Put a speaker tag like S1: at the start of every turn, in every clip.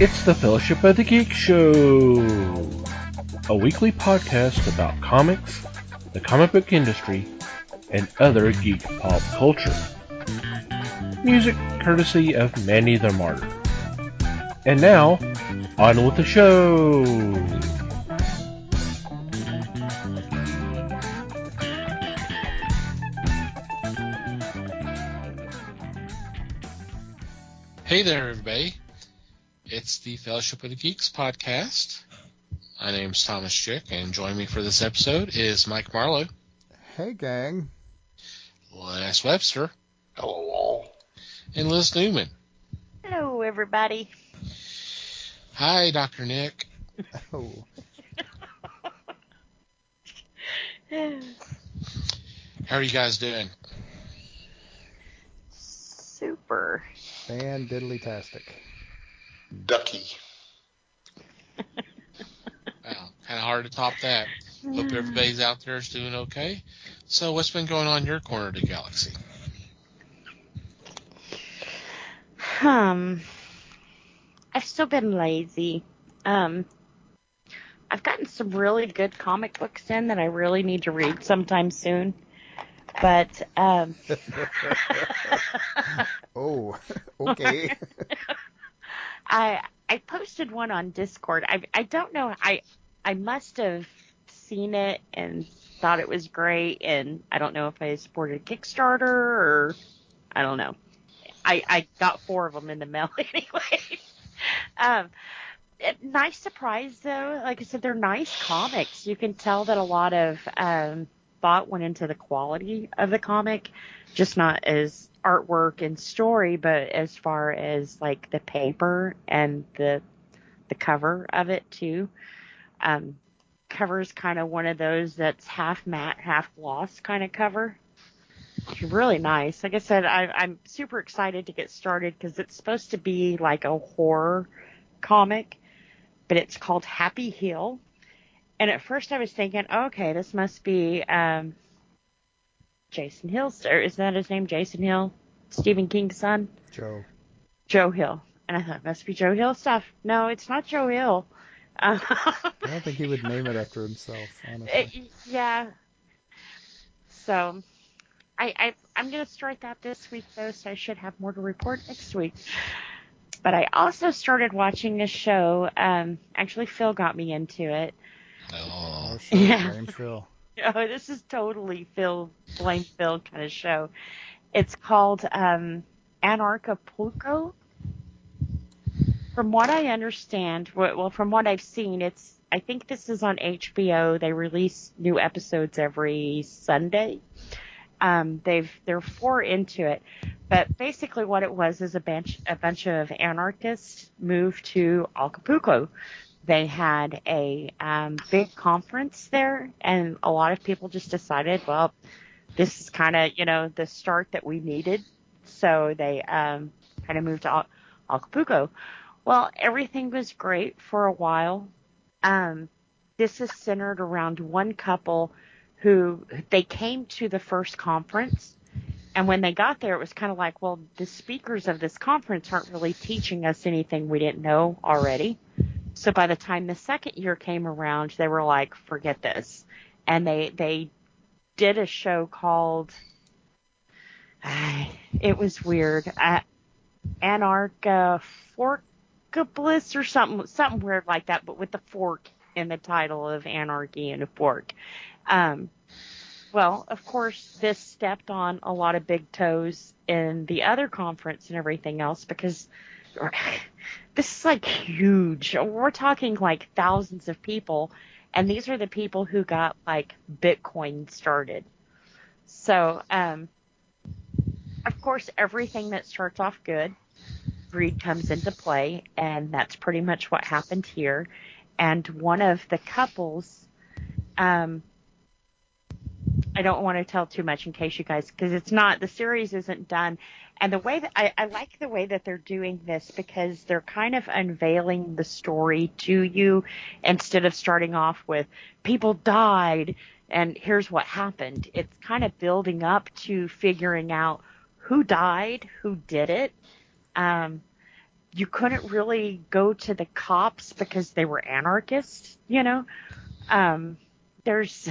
S1: It's the Fellowship of the Geek Show, a weekly podcast about comics, the comic book industry, and other geek pop culture. Music courtesy of Manny the Martyr. And now, on with the show!
S2: Hey there, everybody. It's the Fellowship of the Geeks podcast. My name's Thomas Chick, and joining me for this episode is Mike Marlowe.
S3: Hey, gang.
S2: Les Webster. Hello. And Liz Newman.
S4: Hello, everybody.
S2: Hi, Dr. Nick.
S3: Oh.
S2: How are you guys doing?
S4: Super.
S3: Fan-diddly-tastic.
S5: Ducky.
S2: Wow, kind of hard to top that. Hope everybody's out there is doing okay. So what's been going on in your corner of the galaxy?
S4: I've still been lazy. I've gotten some really good comic books in that I really need to read sometime soon. But,
S3: Oh, okay.
S4: I posted one on Discord. I don't know. I must have seen it and thought it was great, and I don't know if I supported Kickstarter or I don't know. I got 4 of them in the mail anyway. Nice surprise though. Like I said, they're nice comics. You can tell that a lot of thought went into the quality of the comic, just not as artwork and story, but as far as like the paper and the cover of it too. Cover's kind of one of those that's half matte, half gloss kind of cover. It's really nice. Like I said, I'm super excited to get started because it's supposed to be like a horror comic, but it's called Happy Hill. And at first I was thinking, okay, this must be Jason Hill's, or is that his name, Jason Hill? Stephen King's son? Joe Hill. And I thought, it must be Joe Hill stuff. No, it's not Joe Hill.
S3: I don't think he would name it after himself, honestly.
S4: Yeah. So, I'm going to start that this week, though, so I should have more to report next week. But I also started watching a show. Actually, Phil got me into it.
S2: Oh,
S3: sure.
S4: Yeah.
S3: Blame Phil.
S4: Oh, this is totally blame Phil kind of show. It's called Anarchapulco. From what I understand, well, from what I've seen, I think this is on HBO. They release new episodes every Sunday. They're 4 into it, but basically what it was is a bunch of anarchists moved to Acapulco. They had a big conference there, and a lot of people just decided, well, this is kind of, the start that we needed. So they kind of moved to Acapulco. Well, everything was great for a while. This is centered around one couple who they came to the first conference. And when they got there, it was kind of like, well, the speakers of this conference aren't really teaching us anything we didn't know already. So by the time the second year came around, they were like, forget this. And they did a show called, it was weird, Anarchaforkabilis or something weird like that, but with the fork in the title of Anarchy and a fork. Well, of course, this stepped on a lot of big toes in the other conference and everything else because this is like huge. We're talking like thousands of people, and these are the people who got like Bitcoin started. So, of course, everything that starts off good, greed comes into play, and that's pretty much what happened here. And one of the couples, I don't want to tell too much in case you guys, because the series isn't done. And the way that I like the way that they're doing this because they're kind of unveiling the story to you instead of starting off with people died and here's what happened. It's kind of building up to figuring out who died, who did it. you couldn't really go to the cops because they were anarchists, you know. There's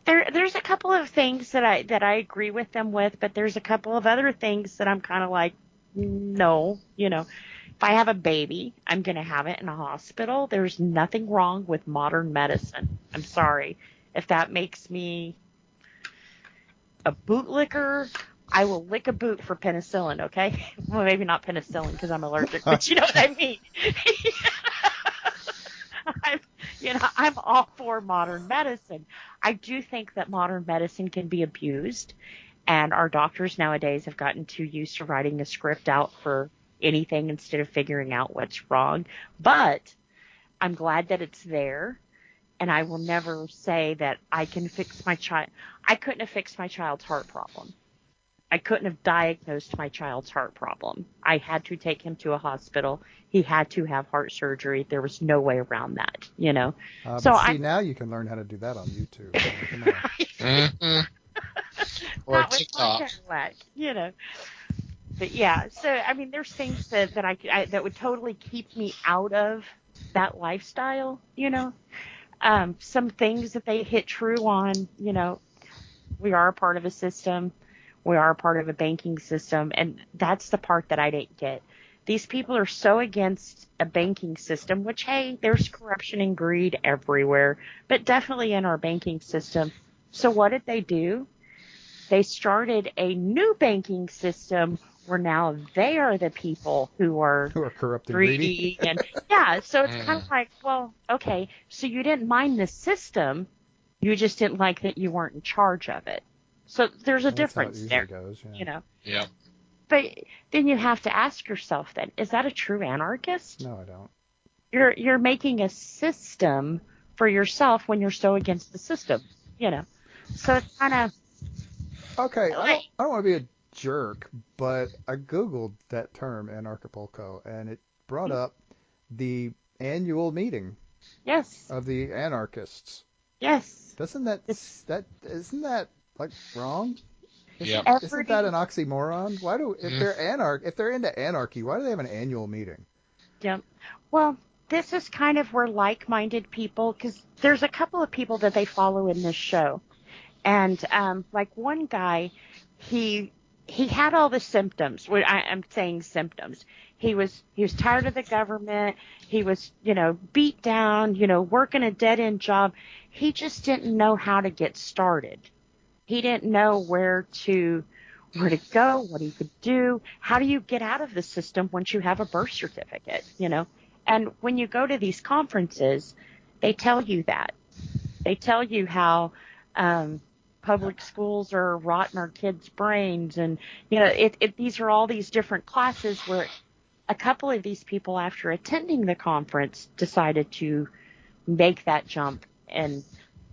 S4: there's a couple of things that I agree with them with, but there's a couple of other things that I'm kind of like, no, you know. If I have a baby, I'm going to have it in a hospital. There's nothing wrong with modern medicine. I'm sorry. If that makes me a bootlicker, I will lick a boot for penicillin, okay? Well, maybe not penicillin because I'm allergic, but you know what I mean. I'm all for modern medicine. I do think that modern medicine can be abused, and our doctors nowadays have gotten too used to writing a script out for anything instead of figuring out what's wrong. But I'm glad that it's there, and I will never say that I can fix my child. I couldn't have fixed my child's heart problem. I couldn't have diagnosed my child's heart problem. I had to take him to a hospital. He had to have heart surgery. There was no way around that, you know.
S3: So now you can learn how to do that on YouTube. Come on.
S2: Mm-hmm. Or
S4: Not
S2: TikTok.
S4: with my Cadillac, you know. But yeah, so I mean, there's things that that would totally keep me out of that lifestyle, you know. Some things that they hit true on, you know. We are a part of a system. We are a part of a banking system, and that's the part that I didn't get. These people are so against a banking system, which, hey, there's corruption and greed everywhere, but definitely in our banking system. So what did they do? They started a new banking system where now they are the people who are
S3: corrupt and
S4: greedy.
S3: greedy.
S4: And yeah, so it's kind of like, well, okay, so you didn't mind the system, you just didn't like that you weren't in charge of it. So there's a difference there,
S3: goes, yeah.
S4: you know.
S2: Yeah.
S4: But then you have to ask yourself then, is that a true anarchist?
S3: No, I don't.
S4: You're making a system for yourself when you're so against the system, you know. So it's kind of...
S3: Okay, I don't want to be a jerk, but I Googled that term, Anarchapulco, and it brought up the annual meeting
S4: Yes.
S3: of the anarchists.
S4: Yes.
S3: Isn't that like wrong?
S2: Yeah.
S3: Isn't that an oxymoron? Why do if they're into anarchy, why do they have an annual meeting?
S4: Yeah. Well, this is kind of where like-minded people, because there's a couple of people that they follow in this show, and like one guy, he had all the symptoms. I'm saying symptoms. He was tired of the government. He was, you know, beat down, you know, working a dead-end job. He just didn't know how to get started. He didn't know where to go, what he could do. How do you get out of the system once you have a birth certificate, you know? And when you go to these conferences, they tell you that. They tell you how public schools are rotting our kids' brains. And, you know, these are all these different classes where a couple of these people, after attending the conference, decided to make that jump. And,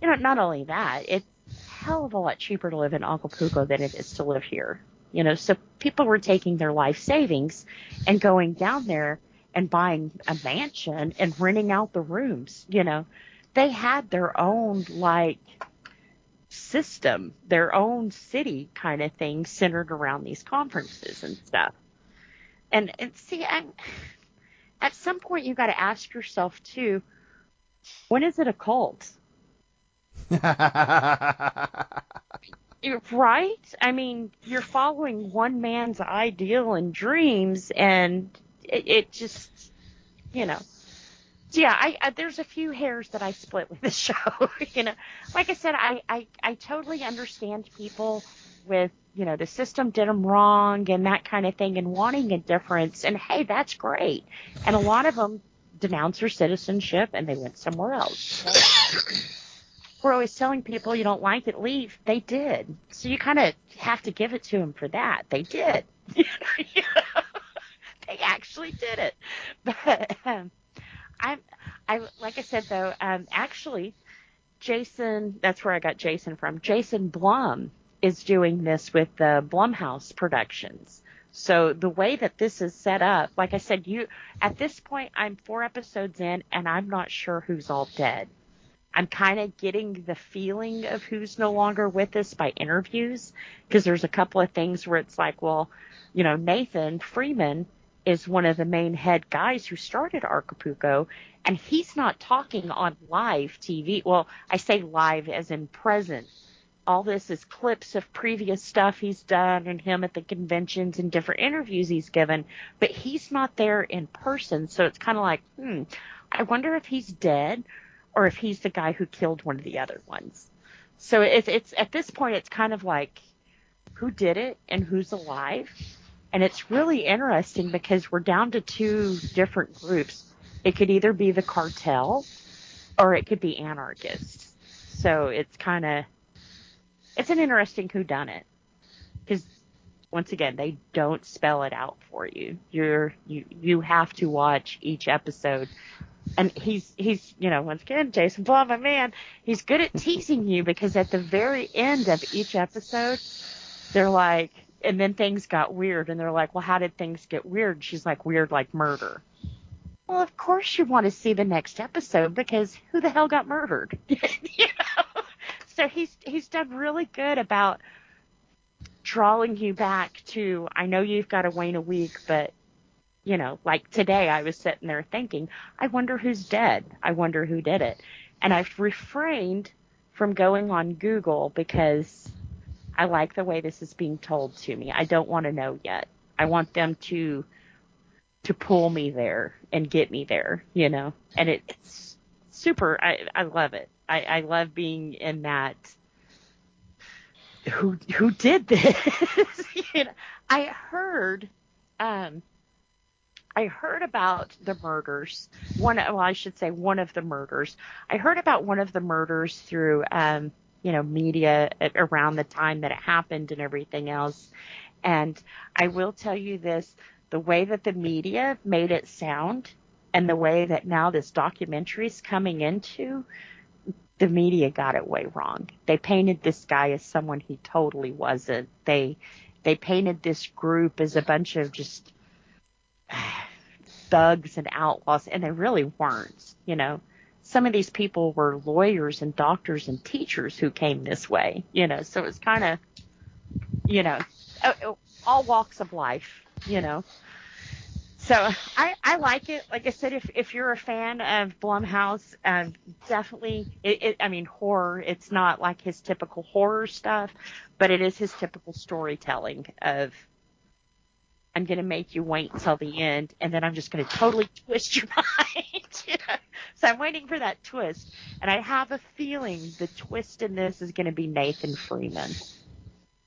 S4: you know, not only that, it's a hell of a lot cheaper to live in Acapulco than it is to live here. You know, so people were taking their life savings and going down there and buying a mansion and renting out the rooms. You know, they had their own, like, system, their own city kind of thing centered around these conferences and stuff. And see, at some point you got to ask yourself too, when is it a cult? Right? I mean, you're following one man's ideal and dreams, and it just, you know. So yeah, I there's a few hairs that I split with this show. You know, like I said, I totally understand people with, you know, the system did them wrong and that kind of thing, and wanting a difference. And hey, that's great. And a lot of them denounce their citizenship and they went somewhere else. We're always telling people, you don't like it, leave. They did. So you kind of have to give it to them for that. They did. They actually did it. But I like I said though, actually, Jason, that's where I got Jason from. Jason Blum is doing this with the Blumhouse Productions. So the way that this is set up, like I said, at this point, I'm 4 episodes in, and I'm not sure who's all dead. I'm kind of getting the feeling of who's no longer with us by interviews, because there's a couple of things where it's like, well, you know, Nathan Freeman is one of the main head guys who started Acapulco, and he's not talking on live TV. Well, I say live as in present. All this is clips of previous stuff he's done and him at the conventions and different interviews he's given, but he's not there in person. So it's kind of like, I wonder if he's dead or if he's the guy who killed one of the other ones. So it's at this point, it's kind of like, who did it and who's alive? And it's really interesting because we're down to two different groups. It could either be the cartel or it could be anarchists. So it's an interesting whodunit. Because once again, they don't spell it out for you. You have to watch each episode. And he's once again, Jason Blum, my man, he's good at teasing you because at the very end of each episode, they're like, and then things got weird, and they're like, well, how did things get weird? She's like, weird like murder. Well, of course you want to see the next episode because who the hell got murdered? So he's done really good about drawing you back to, I know you've got to wait a week, but, like today I was sitting there thinking, I wonder who's dead. I wonder who did it. And I've refrained from going on Google because I like the way this is being told to me. I don't want to know yet. I want them to pull me there and get me there, And it's super. I love it. I love being in that. Who did this? I heard about the murders. One of the murders. I heard about one of the murders through media around the time that it happened and everything else. And I will tell you this, the way that the media made it sound and the way that now this documentary is coming into, the media got it way wrong. They painted this guy as someone he totally wasn't. They painted this group as a bunch of just thugs and outlaws, and they really weren't, Some of these people were lawyers and doctors and teachers who came this way, so it's kind of, all walks of life, So I like it. Like I said, if you're a fan of Blumhouse, definitely, horror, it's not like his typical horror stuff, but it is his typical storytelling of, I'm going to make you wait until the end, and then I'm just going to totally twist your mind. So I'm waiting for that twist, and I have a feeling the twist in this is going to be Nathan Freeman.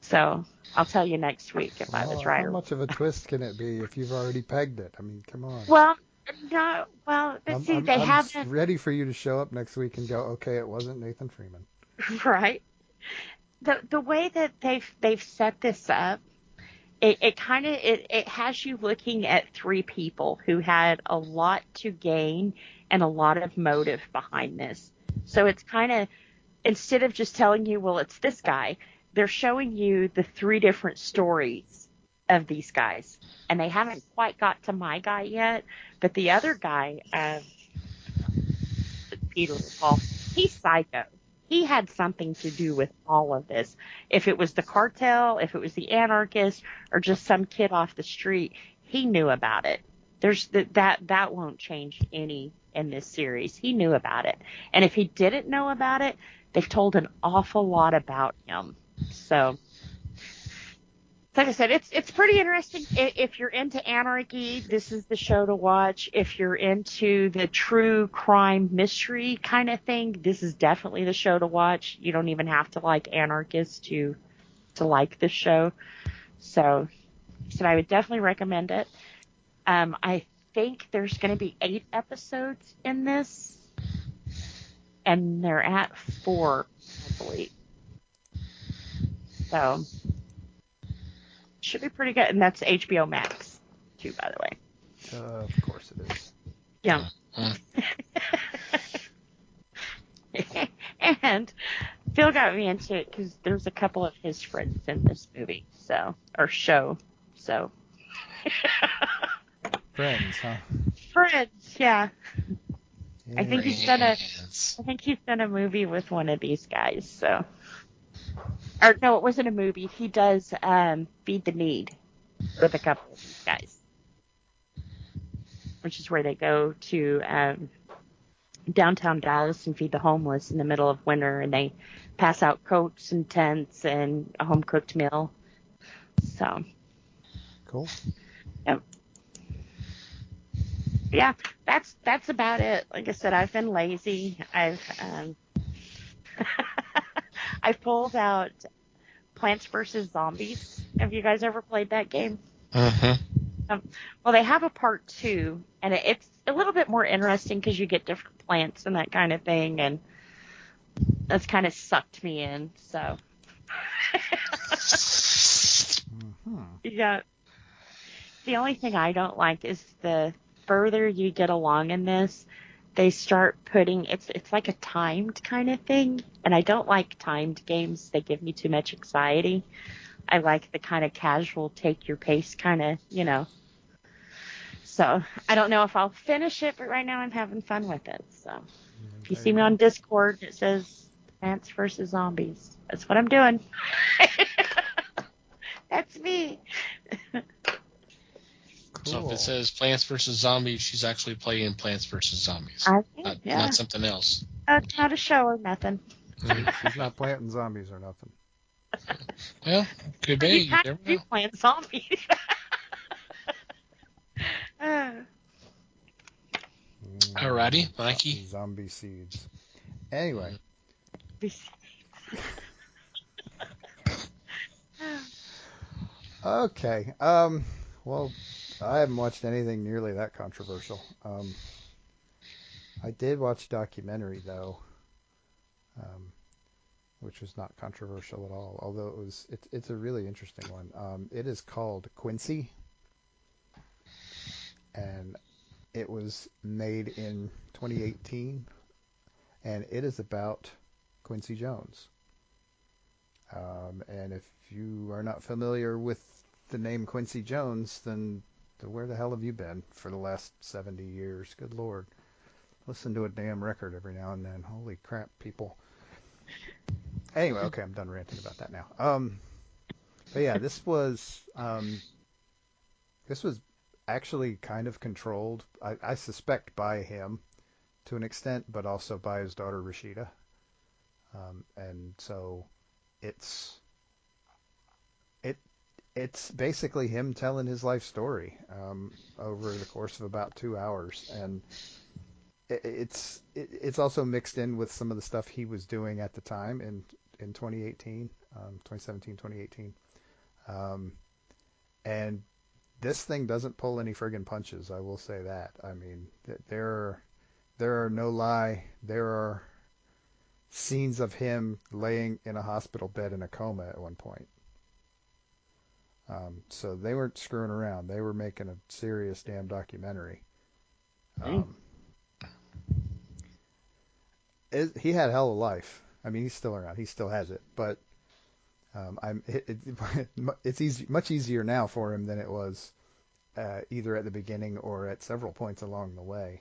S4: So I'll tell you next week if I was right.
S3: How much of a twist can it be if you've already pegged it? I mean, come on.
S4: Well, no. Well, but see, they haven't.
S3: I'm ready for you to show up next week and go, okay, it wasn't Nathan Freeman.
S4: Right. The way that they've set this up, it has you looking at three people who had a lot to gain and a lot of motive behind this. So it's kind of, instead of just telling you, well, it's this guy, they're showing you the three different stories of these guys. And they haven't quite got to my guy yet, but the other guy, Peter Paul, he's psycho. He had something to do with all of this. If it was the cartel, if it was the anarchists, or just some kid off the street, he knew about it. There's that won't change any in this series. He knew about it. And if he didn't know about it, they've told an awful lot about him. So, like I said, it's pretty interesting. If you're into anarchy, this is the show to watch. If you're into the true crime mystery kind of thing, this is definitely the show to watch. You don't even have to like anarchists to like this show. So I would definitely recommend it. I think there's going to be 8 episodes in this, and they're at 4, I believe. So, should be pretty good. And that's HBO Max, too, by the way.
S3: Of course it is.
S4: Yeah. And Phil got me into it because there's a couple of his friends in this movie, or show. So.
S3: Friends, huh?
S4: Friends, yeah.
S3: Yeah.
S4: I think he's done a movie with one of these guys, so. Or no, it wasn't a movie. He does Feed the Need with a couple of these guys. which is where they go to downtown Dallas and feed the homeless in the middle of winter, and they pass out coats and tents and a home cooked meal. So,
S3: Cool.
S4: yep. Yeah, that's about it. Like I said, I've been lazy. I've pulled out Plants vs. Zombies. Have you guys ever played that game? Well, they have a part 2, and it's a little bit more interesting because you get different plants and that kind of thing, and that's kind of sucked me in. So, yeah. The only thing I don't like is the further you get along in this, they start putting it's like a timed kind of thing, and I don't like timed games. They give me too much anxiety. I like the kind of casual, take your pace kind of, So I don't know if I'll finish it, but right now I'm having fun with it. So if you see me on Discord, it says Plants vs. Zombies. That's what I'm doing. That's me.
S3: Cool.
S2: So if it says Plants vs. Zombies, she's actually playing Plants vs. Zombies.
S4: I think,
S2: Not something else.
S4: Not a show or nothing.
S3: She's not planting zombies or nothing.
S2: Well, could be.
S4: You have to be playing zombies.
S2: Alrighty, Mikey.
S3: Zombie seeds. Anyway. Okay. Well, I haven't watched anything nearly that controversial. I did watch a documentary though, which was not controversial at all. Although it's a really interesting one. It is called Quincy, and it was made in 2018, and it is about Quincy Jones. And if you are not familiar with the name Quincy Jones, then where the hell have you been for the last 70 years? Good Lord. Listen to a damn record every now and then. Holy crap, people. Anyway, okay, I'm done ranting about that now. But yeah, this was actually kind of controlled, I suspect, by him to an extent, but also by his daughter Rashida. And so it's basically him telling his life story over the course of about 2 hours, and it's also mixed in with some of the stuff he was doing at the time in 2018, 2017, 2018, and this thing doesn't pull any friggin' punches. I will say that. I mean, there are no lie. There are scenes of him laying in a hospital bed in a coma at one point. So they weren't screwing around. They were making a serious damn documentary. He had a hell of a life. I mean, he's still around. He still has it. But it's much easier now for him than it was either at the beginning or at several points along the way.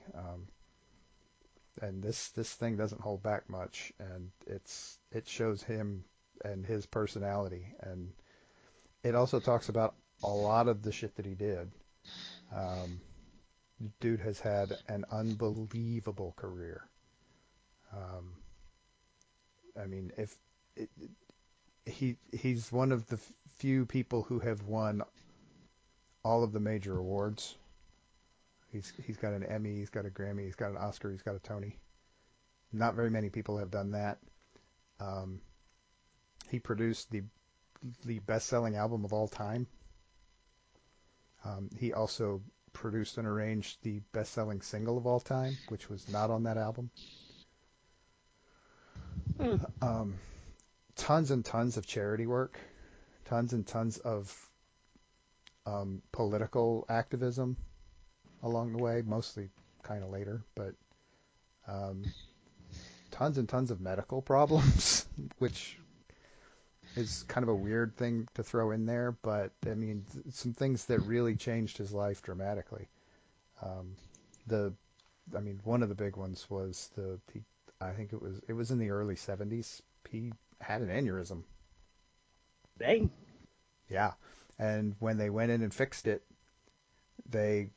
S3: And this thing doesn't hold back much, and it shows him and his personality, and it also talks about a lot of the shit that he did. Dude has had an unbelievable career. I mean, he's one of the few people who have won all of the major awards. He's got an Emmy, he's got a Grammy, he's got an Oscar, he's got a Tony. Not very many people have done that. He produced the best-selling album of all time. He also produced and arranged the best-selling single of all time, which was not on that album. Tons and tons of charity work, tons and tons of political activism along the way, mostly kind of later, but tons and tons of medical problems, which is kind of a weird thing to throw in there, but I mean, some things that really changed his life dramatically. One of the big ones was I think it was in the early 70s. He had an aneurysm.
S4: Dang.
S3: Yeah. And when they went in and fixed it,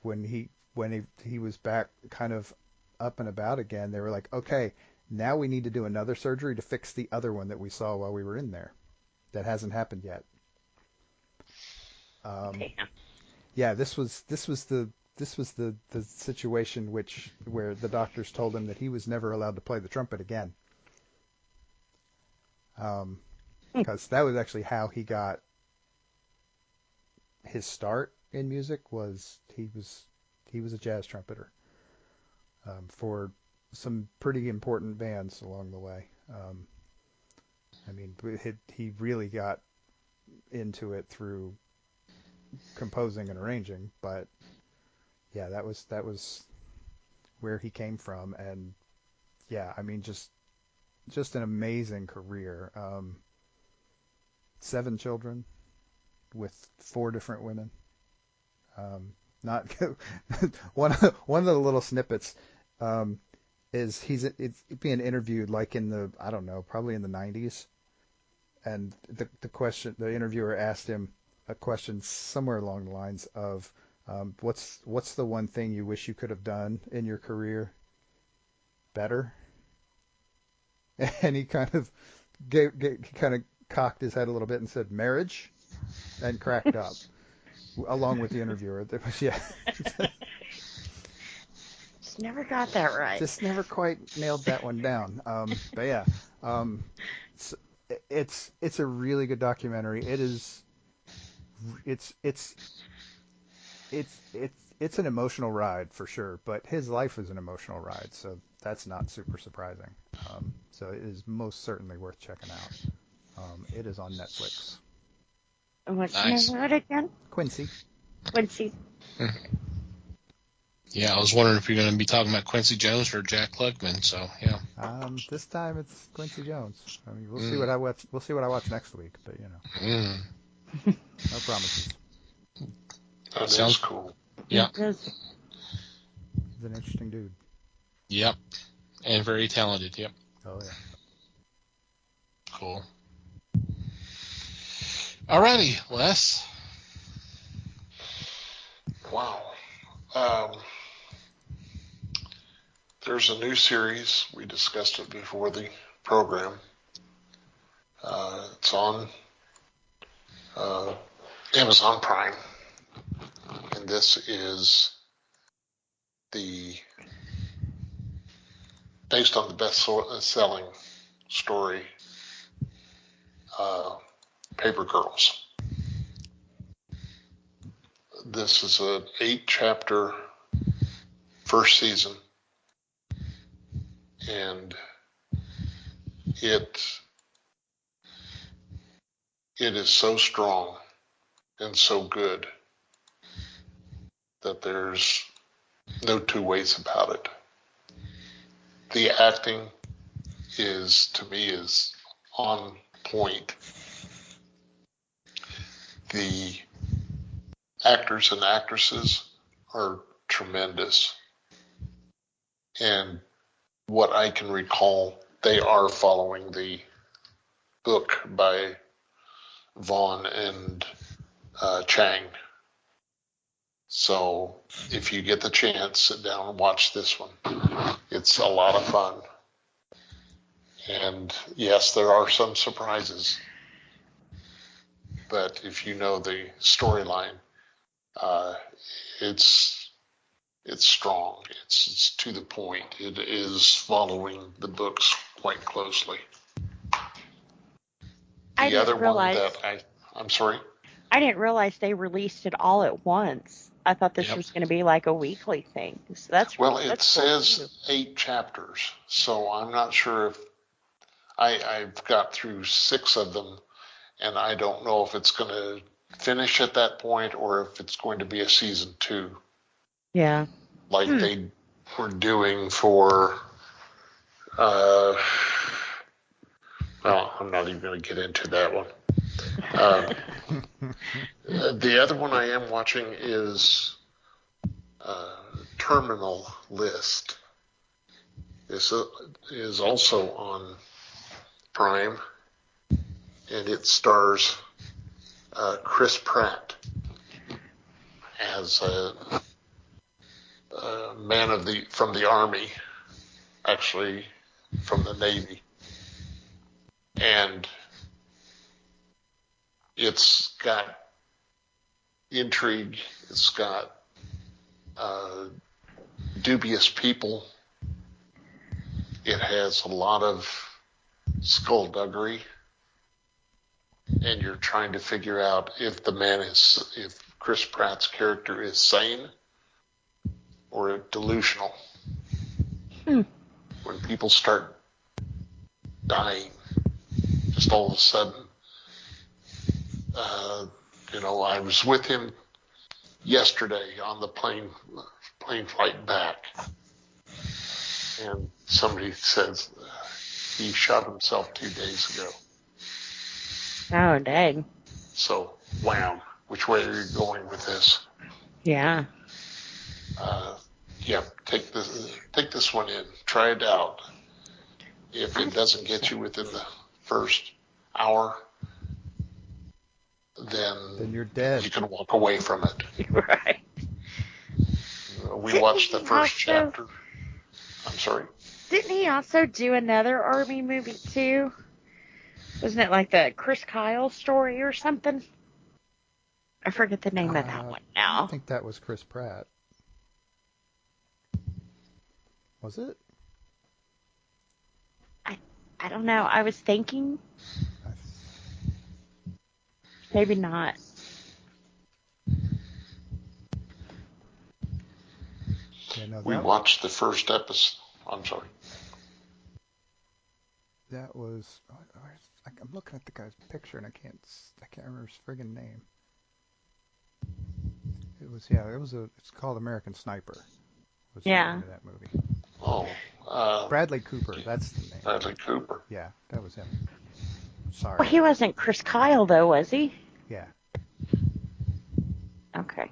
S3: when he when he was back kind of up and about again, they were like, okay, now we need to do another surgery to fix the other one that we saw while we were in there. That hasn't happened yet.
S4: Damn.
S3: Yeah, this was the situation where the doctors told him that he was never allowed to play the trumpet again. Because that was actually how he got his start in music. Was he was a jazz trumpeter for some pretty important bands along the way. I mean, he really got into it through composing and arranging, but yeah, that was where he came from, and yeah, I mean, just an amazing career. 7 children with 4 different women. Not one of the little snippets is it's being interviewed like in the, I don't know, probably in the 90s, and the interviewer asked him a question somewhere along the lines of what's the one thing you wish you could have done in your career better? And he kind of cocked his head a little bit and said marriage, and cracked up along with the interviewer. Yeah.
S4: Just never got that right.
S3: Just never quite nailed that one down. But yeah, it's a really good documentary. It's an emotional ride for sure, but his life is an emotional ride, so that's not super surprising. So it is most certainly worth checking out. It is on Netflix.
S4: What's
S2: Nice.
S4: the name of it again?
S3: Quincy.
S4: Quincy.
S2: Yeah, I was wondering if you're going to be talking about Quincy Jones or Jack Klugman. So yeah.
S3: This time it's Quincy Jones. I mean, we'll see what I watch. We'll see what I watch next week, but no promises.
S5: That
S2: Sounds
S5: is cool.
S2: Yeah.
S3: He's an interesting dude.
S2: Yep. And very talented. Yep.
S3: Oh yeah.
S2: Cool. Alrighty, Les.
S5: Wow. There's a new series. We discussed it before the program. It's on Amazon Prime. And this is based on the best-selling story, Paper Girls. This is an 8-chapter first season, and it is so strong and so good that there's no two ways about it. The acting to me is on point. The actors and actresses are tremendous. And what I can recall, they are following the book by Vaughn and Chang. So if you get the chance, sit down and watch this one. It's a lot of fun. And yes, there are some surprises. But if you know the storyline, it's strong. It's to the point. It is following the books quite closely. The other one that I'm sorry?
S4: I didn't realize they released it all at once. I thought this
S2: Yep.
S4: was going to be like a weekly thing. So that's
S5: Well,
S4: that's
S5: it
S4: cool,
S5: says
S4: too.
S5: 8 chapters, so I'm not sure if I've got through 6 of them, and I don't know if it's going to finish at that point or if it's going to be a season 2,
S4: Yeah.
S5: like they were doing for. Well, I'm not even going to get into that one. The other one I am watching is Terminal List. This is also on Prime, and it stars Chris Pratt as a man from the Army, actually from the Navy, and it's got intrigue. It's got dubious people. It has a lot of skullduggery, and you're trying to figure out if Chris Pratt's character is sane or delusional. When people start dying, just all of a sudden, I was with him yesterday on the plane flight back, and somebody says he shot himself 2 days ago.
S4: Oh, dang.
S5: So, wow, which way are you going with this?
S4: Yeah.
S5: Take this one in. Try it out. If it doesn't get you within the first hour, then
S3: you're dead.
S5: You can walk away from it.
S4: Right.
S5: We watched the first chapter. I'm sorry.
S4: Didn't he also do another Army movie too? Wasn't it like the Chris Kyle story or something? I forget the name of that one now.
S3: I think that was Chris Pratt. Was it?
S4: I don't know. I was thinking. Maybe not.
S3: Yeah, no,
S5: we watched the first episode. I'm sorry.
S3: That was. I'm looking at the guy's picture and I can't remember his friggin' name. It's called American Sniper. Was the name of that movie.
S5: Oh.
S3: Bradley Cooper. That's the name.
S5: Bradley Cooper.
S3: Yeah, that was him. Sorry.
S4: Well, he wasn't Chris Kyle though, was he?
S3: Yeah.
S4: Okay.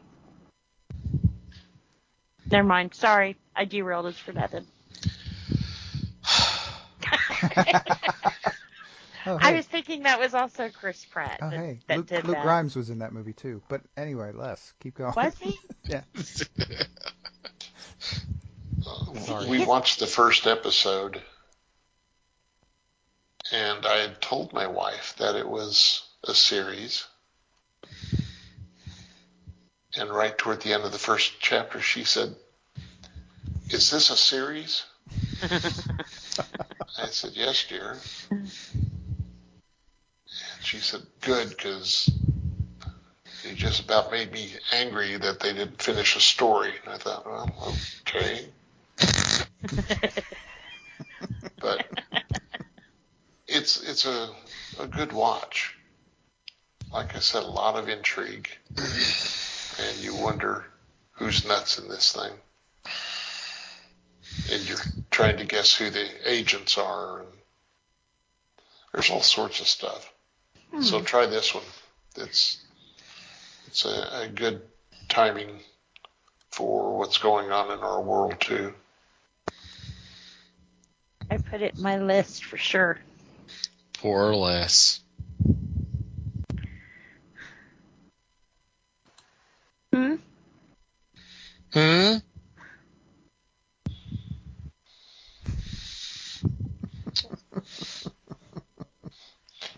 S4: Never mind. Sorry, I derailed us for nothing.
S3: Oh,
S4: I
S3: hey.
S4: was thinking that was also Chris Pratt.
S3: Oh, hey.
S4: That
S3: Luke
S4: did that.
S3: Grimes was in that movie, too. But anyway, Les, keep going.
S4: Was he?
S3: Yeah.
S5: We watched the first episode, and I had told my wife that it was a series. And right toward the end of the first chapter, she said, "Is this a series?" I said, "Yes, dear." And she said, "Good, because it just about made me angry that they didn't finish a story." And I thought, well, okay. But it's a good watch. Like I said, a lot of intrigue. And you wonder who's nuts in this thing. And you're trying to guess who the agents are. And there's all sorts of stuff. So try this one. It's a good timing for what's going on in our world, too.
S4: I put it in my list for sure.
S2: Poor Les.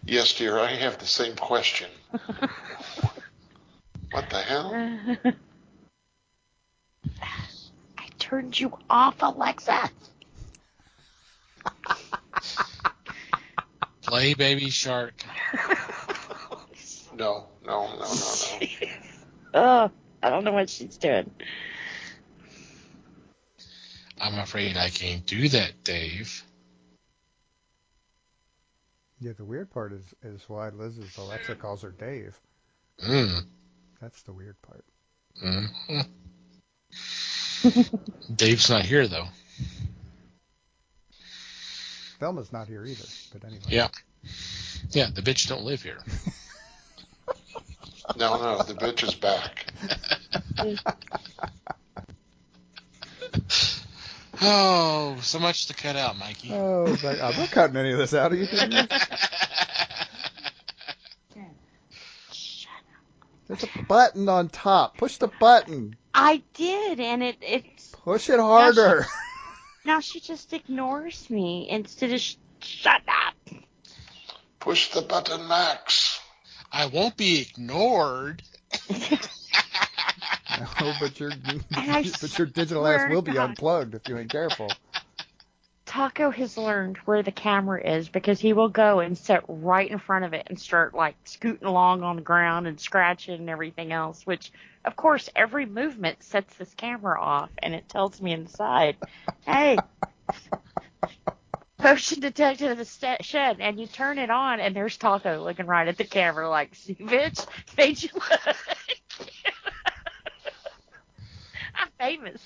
S5: Yes, dear, I have the same question. What the hell?
S4: I turned you off, Alexa.
S2: Play Baby Shark.
S5: No.
S4: Oh, I don't know what she's doing.
S2: I'm afraid I can't do that, Dave.
S3: Yeah, the weird part is why Liz's Alexa calls her Dave. That's the weird part.
S2: Mm-hmm. Dave's not here, though.
S3: Velma's not here either, but anyway.
S2: Yeah, the bitch don't live here.
S5: No, the bitch is back.
S2: Oh, so much to cut out, Mikey.
S3: Oh, but I'm not cutting any of this out. Are you kidding me? There's a button on top. Push the button.
S4: I did, and it's
S3: Push it harder.
S4: now she just ignores me instead of shut up.
S5: Push the button, Max.
S2: I won't be ignored.
S3: No, but your digital
S4: swear
S3: ass will
S4: to
S3: be
S4: God.
S3: unplugged if you ain't careful.
S4: Taco has learned where the camera is because he will go and sit right in front of it and start like scooting along on the ground and scratching and everything else, which of course every movement sets this camera off and it tells me inside, hey, motion detected in the shed, and you turn it on and there's Taco looking right at the camera like, see bitch, made you look. I'm famous.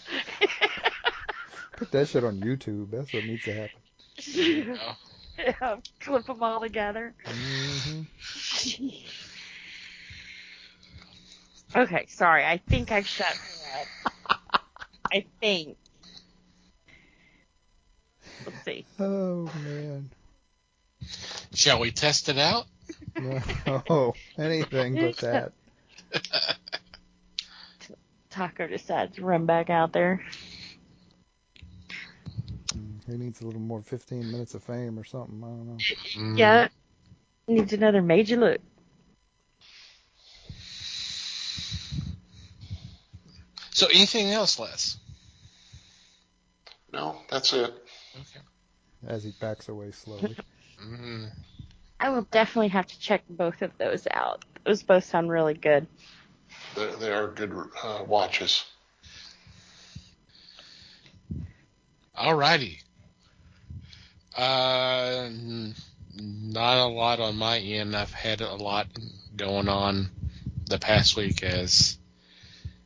S3: Put that shit on YouTube. That's what needs to happen.
S4: Yeah, clip them all together.
S3: Mm-hmm.
S4: Okay, sorry. I think I shut her up. I think. Let's see.
S3: Oh, man.
S2: Shall we test it out?
S3: No, anything but that.
S4: Taco decided to run back out there.
S3: He needs a little more 15 minutes of fame or something. I don't know.
S4: Yeah. Needs another major look.
S2: So anything else, Les?
S5: No, that's it.
S2: Okay.
S3: As he backs away slowly.
S4: I will definitely have to check both of those out. Those both sound really good.
S5: They are good watches.
S2: Alrighty. Not a lot on my end. I've had a lot going on the past week, as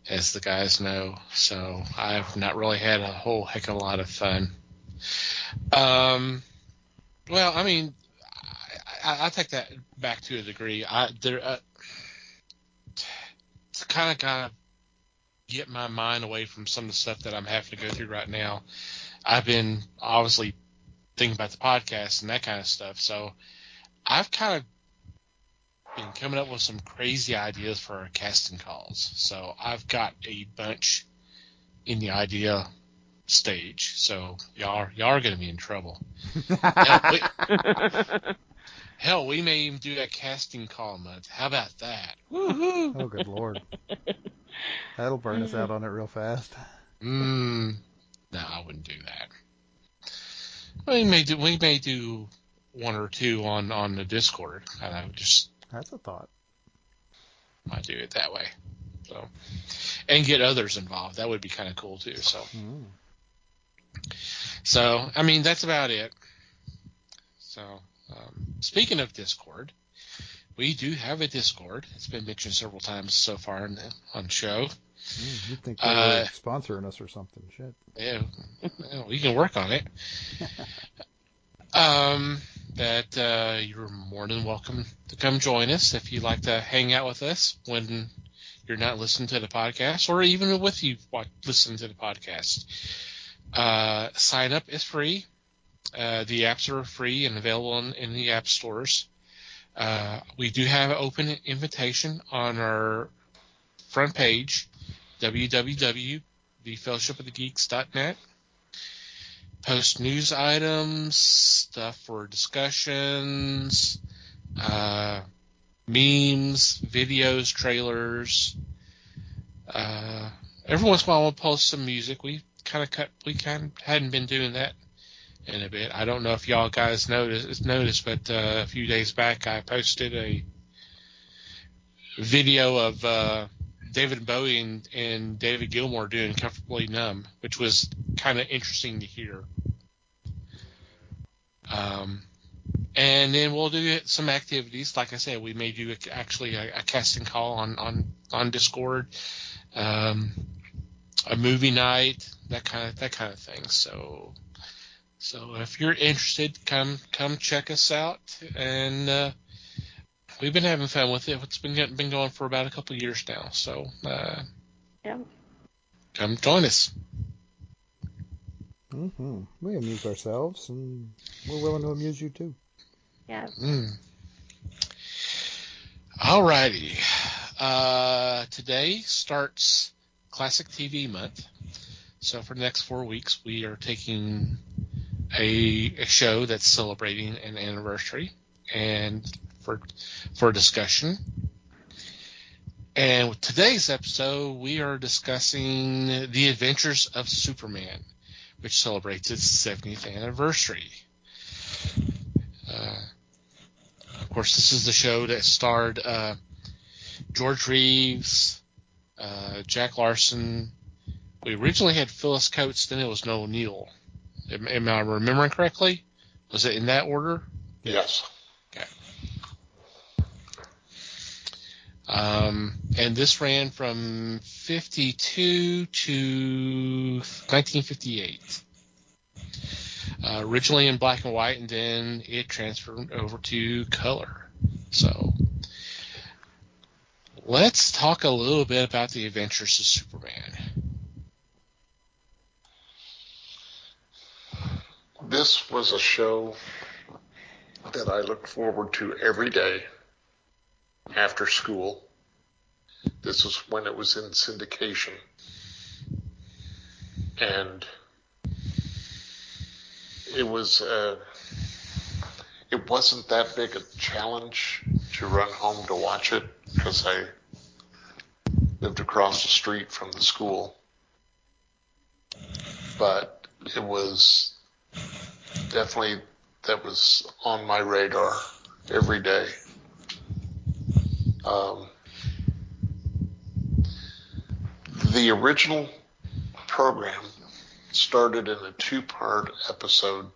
S2: the guys know. So I've not really had a whole heck of a lot of fun. Well, I mean, I take that back to a degree. To kind of get my mind away from some of the stuff that I'm having to go through right now, I've been obviously thinking about the podcast and that kind of stuff. So I've kind of been coming up with some crazy ideas for our casting calls. So I've got a bunch in the idea stage. So y'all are going to be in trouble. Hell, we may even do a casting call month. How about that? Woo-hoo.
S3: Oh, good Lord. That'll burn us out on it real fast.
S2: No, I wouldn't do that. We may do one or two on the Discord. I just
S3: That's a thought.
S2: might do it that way. So, and get others involved. That would be kind of cool too. So I mean, that's about it. So, speaking of Discord, we do have a Discord. It's been mentioned several times so far on the show.
S3: You think they were sponsoring us or something? Shit.
S2: Yeah, we can work on it. That you're more than welcome to come join us if you'd like to hang out with us when you're not listening to the podcast, or even with you listening to the podcast. Sign up is free. The apps are free and available in the app stores. We do have an open invitation on our front page, www.thefellowshipofthegeeks.net. Post news items, stuff for discussions, memes, videos, trailers. Every once in a while we'll post some music. We kind of hadn't been doing that in a bit. I don't know if y'all guys noticed, but a few days back I posted a video of David Bowie and David Gilmour doing Comfortably Numb, which was kind of interesting to hear. And then we'll do some activities. Like I said, we may do a casting call on Discord, a movie night, that kind of thing. So if you're interested, come check us out. And we've been having fun with it. It's been going for about a couple of years now. So come join us.
S3: We amuse ourselves, and we're willing to amuse you too.
S4: Yeah.
S2: Alrighty. Today starts Classic TV Month. So for the next 4 weeks, we are taking a show that's celebrating an anniversary and for discussion. And with today's episode, we are discussing The Adventures of Superman, which celebrates its 70th anniversary. Of course, this is the show that starred George Reeves, Jack Larson. We originally had Phyllis Coates, then it was Noel Neill. Am I remembering correctly? Was it in that order?
S5: Yes.
S2: Okay. And this ran from 52 to 1958. Originally in black and white, and then it transferred over to color. So let's talk a little bit about The Adventures of Superman.
S5: This was a show that I looked forward to every day after school. This was when it was in syndication. And it wasn't that big a challenge to run home to watch it because I lived across the street from the school. But it was definitely, that was on my radar every day. The original program started in a 2-part episode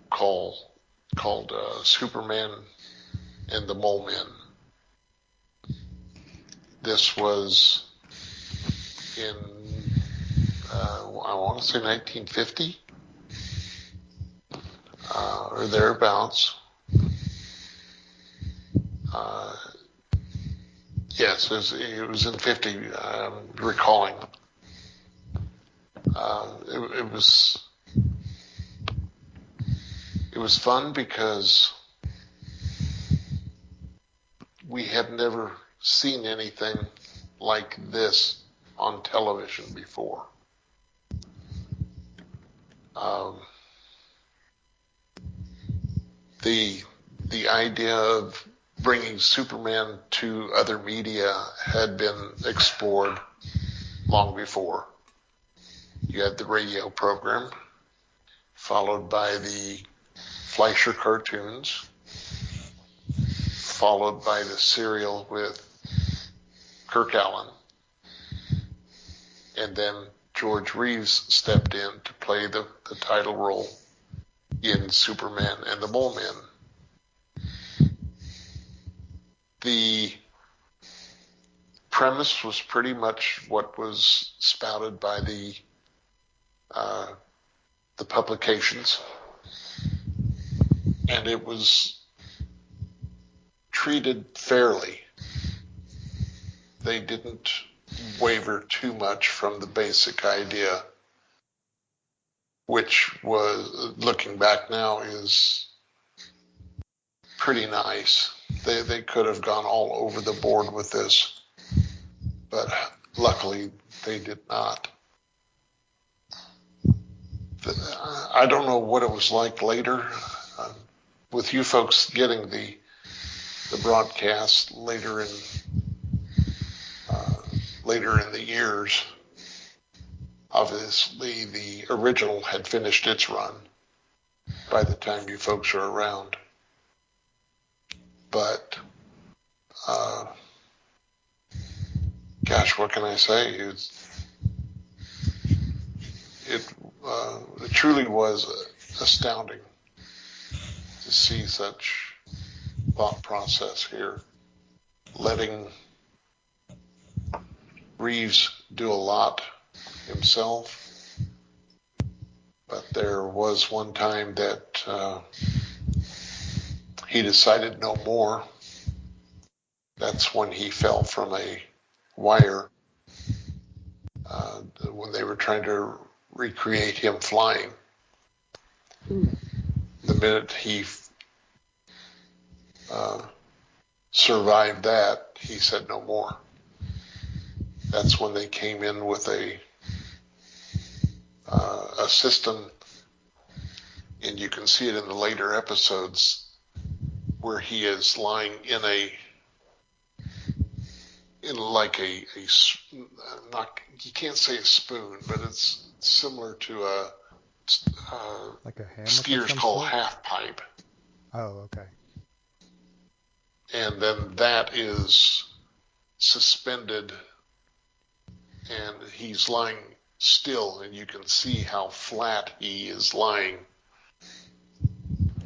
S5: called Superman and the Mole Men. This was in, I want to say 1950 or thereabouts. Yes, it was in 50, I'm recalling. It was fun because we had never seen anything like this on television before. The idea of bringing Superman to other media had been explored long before. You had the radio program, followed by the Fleischer cartoons, followed by the serial with Kirk Allen, and then George Reeves stepped in to play the title role in Superman and the Mole Men. The premise was pretty much what was spouted by the publications, and it was treated fairly. They didn't waver too much from the basic idea, which was, looking back now, is pretty nice. They could have gone all over the board with this, but luckily they did not. I don't know what it was like later, with you folks getting the broadcast later in the years. Obviously, the original had finished its run by the time you folks are around. But, gosh, what can I say? It truly was astounding to see such thought process here, letting Reeves do a lot himself, but there was one time that he decided no more. That's when he fell from a wire when they were trying to recreate him flying. The minute he survived that, he said no more. that's when they came in with a system, and you can see it in the later episodes where he is lying in like a not, you can't say a spoon, but it's similar to a
S3: Like a hammock.
S5: skiers call half pipe.
S3: Oh, okay.
S5: And then that is suspended, and he's lying still, and you can see how flat he is lying.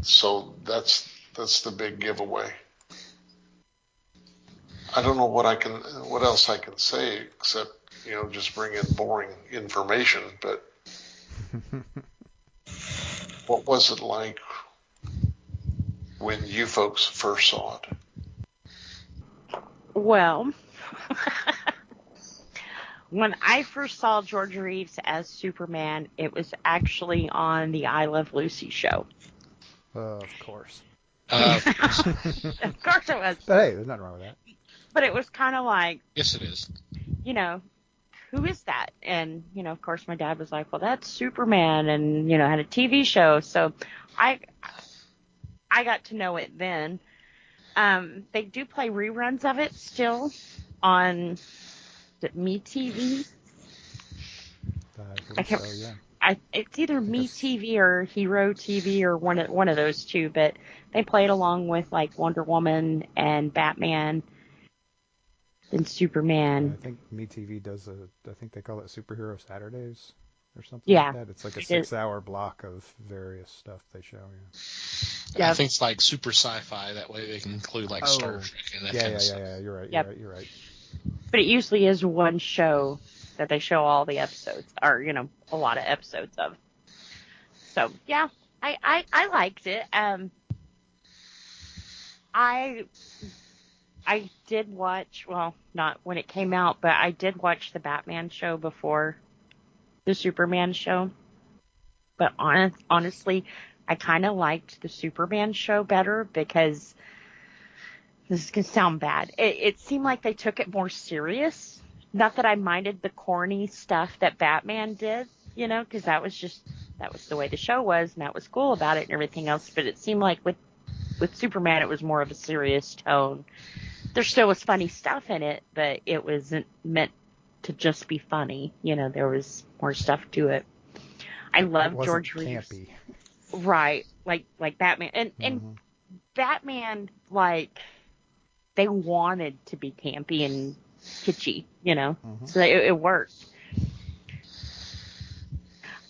S5: So that's the big giveaway. I don't know what else I can say except, just bring in boring information, but what was it like when you folks first saw it?
S4: Well, when I first saw George Reeves as Superman, it was actually on the I Love Lucy show.
S3: Of course.
S4: Of course it was.
S3: But hey, there's nothing wrong with that.
S4: But it was kind of like,
S2: Yes, it is.
S4: Who is that? And, of course my dad was like, well, that's Superman, and, had a TV show. So I got to know it then. They do play reruns of it still on MeTV.
S3: I think so, yeah.
S4: It's either MeTV or Hero TV or one of those two, but they play it along with like Wonder Woman and Batman and Superman.
S3: I think MeTV does I think they call it Superhero Saturdays or something
S4: Yeah.
S3: like that. It's like a 6-hour block of various stuff they show.
S4: Yeah.
S2: I think it's like super sci-fi. That way they can include like Star Trek and that kind of stuff.
S3: Yeah. You're right.
S4: Yep.
S3: You're right.
S4: But it usually is one show that they show all the episodes, or, a lot of episodes of. So, yeah, I liked it. I did watch, well, not when it came out, but I did watch the Batman show before the Superman show. But honestly, I kind of liked the Superman show better because, this is going to sound bad, it seemed like they took it more serious. Not that I minded the corny stuff that Batman did, because that was the way the show was, and that was cool about it and everything else. But it seemed like with Superman, it was more of a serious tone. There still was funny stuff in it, but it wasn't meant to just be funny. There was more stuff to it. I love George Reeves.
S3: Campy.
S4: Right, like Batman, and Batman, like, they wanted to be campy and kitschy, so it worked.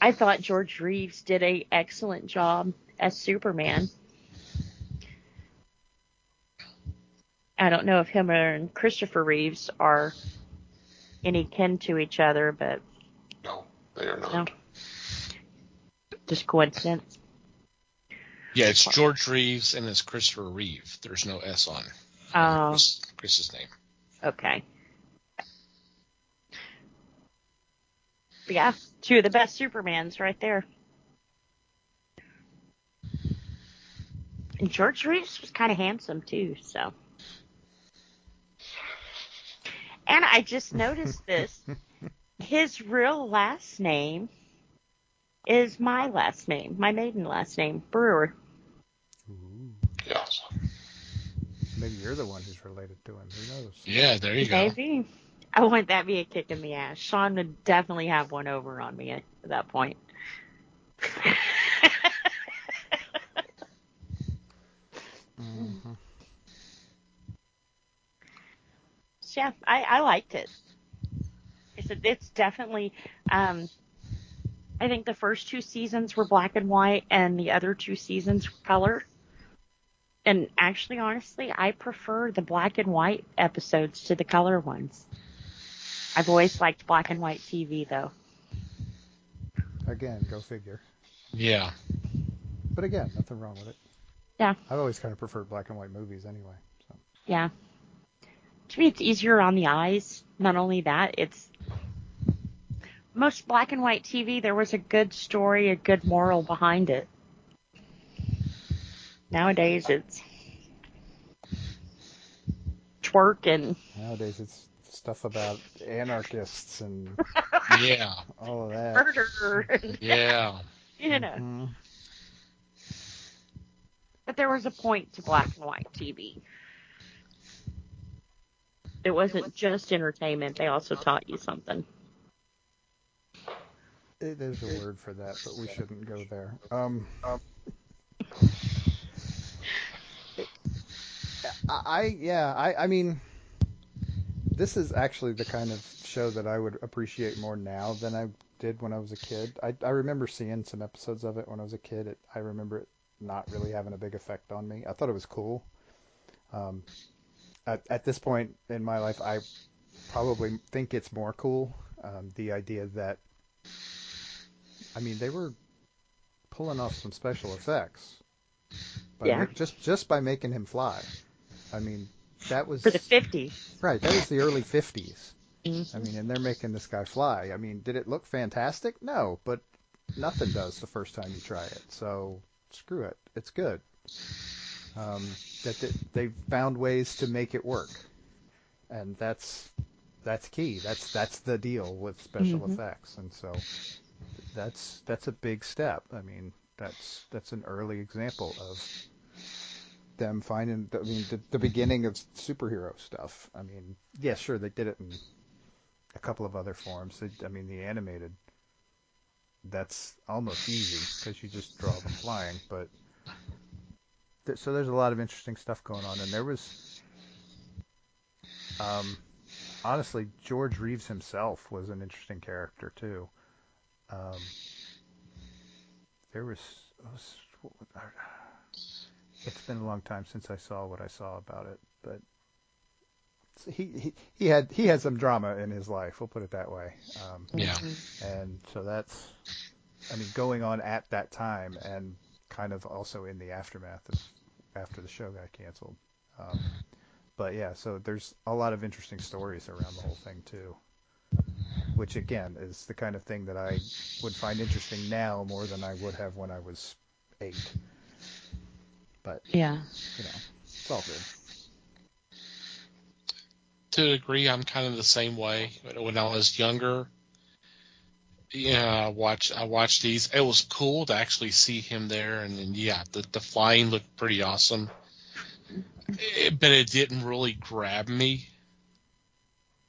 S4: I thought George Reeves did an excellent job as Superman. I don't know if him and Christopher Reeves are any kin to each other, but
S5: No, they are not.
S4: no, just coincidence.
S2: Yeah, it's George Reeves and it's Christopher Reeve. There's no S on Chris's name.
S4: Okay. But yeah, two of the best Supermans right there. And George Reeves was kind of handsome too, so. And I just noticed this. His real last name is my last name, my maiden last name, Brewer.
S3: Ooh.
S5: Yes.
S3: Maybe you're the one who's related to him. Who knows?
S2: Yeah, there you go.
S4: Maybe. I wouldn't that be a kick in the ass. Sean would definitely have one over on me at that point.
S3: Mm-hmm.
S4: So yeah, I liked it. It's definitely, I think the first 2 seasons were black and white and the other 2 seasons were color. And actually, honestly, I prefer the black and white episodes to the color ones. I've always liked black and white TV, though.
S3: Again, go figure.
S2: Yeah.
S3: But again, nothing wrong with it.
S4: Yeah.
S3: I've always kind of preferred black and white movies anyway. So.
S4: Yeah. To me, it's easier on the eyes. Not only that, it's most black and white TV, there was a good story, a good moral behind it. Nowadays, it's twerk and...
S3: Nowadays, it's stuff about anarchists and
S2: Yeah.
S3: all of that.
S4: Murder.
S2: Yeah.
S4: You know.
S3: Mhm.
S4: But there was a point to black and white TV. It wasn't just entertainment. They also taught you something.
S3: There's a word for that, but we shouldn't go there. I mean, this is actually the kind of show that I would appreciate more now than I did when I was a kid. I remember seeing some episodes of it when I was a kid. I remember it not really having a big effect on me. I thought it was cool. At this point in my life, I probably think it's more cool. The idea that, I mean, they were pulling off some special effects just by making him fly. I mean, that was
S4: For the 50s.
S3: right. That was the early 50s.
S4: Mm-hmm.
S3: I mean, and they're making this guy fly. I mean, did it look fantastic? No, but nothing does the first time you try it. So screw it. It's good. They've found ways to make it work, and that's key. That's the deal with special effects, and so that's a big step. I mean, that's an early example of them finding. I mean, the beginning of superhero stuff. I mean, yeah, sure, they did it in a couple of other forms. I mean, the animated, that's almost easy because you just draw them flying. But so there's a lot of interesting stuff going on, and there was, honestly, George Reeves himself was an interesting character too. There was it's been a long time since I saw what I saw about it, but he had some drama in his life. We'll put it that way.
S2: Yeah.
S3: And so that's, I mean, going on at that time and kind of also in the aftermath of after the show got canceled. But yeah, so there's a lot of interesting stories around the whole thing too, which again is the kind of thing that I would find interesting now more than I would have when I was 8. But
S4: Yeah.
S3: you know, it's all good.
S2: To a degree, I'm kind of the same way. When I was younger, I watched these. It was cool to actually see him there, and then, yeah, the flying looked pretty awesome. But it didn't really grab me,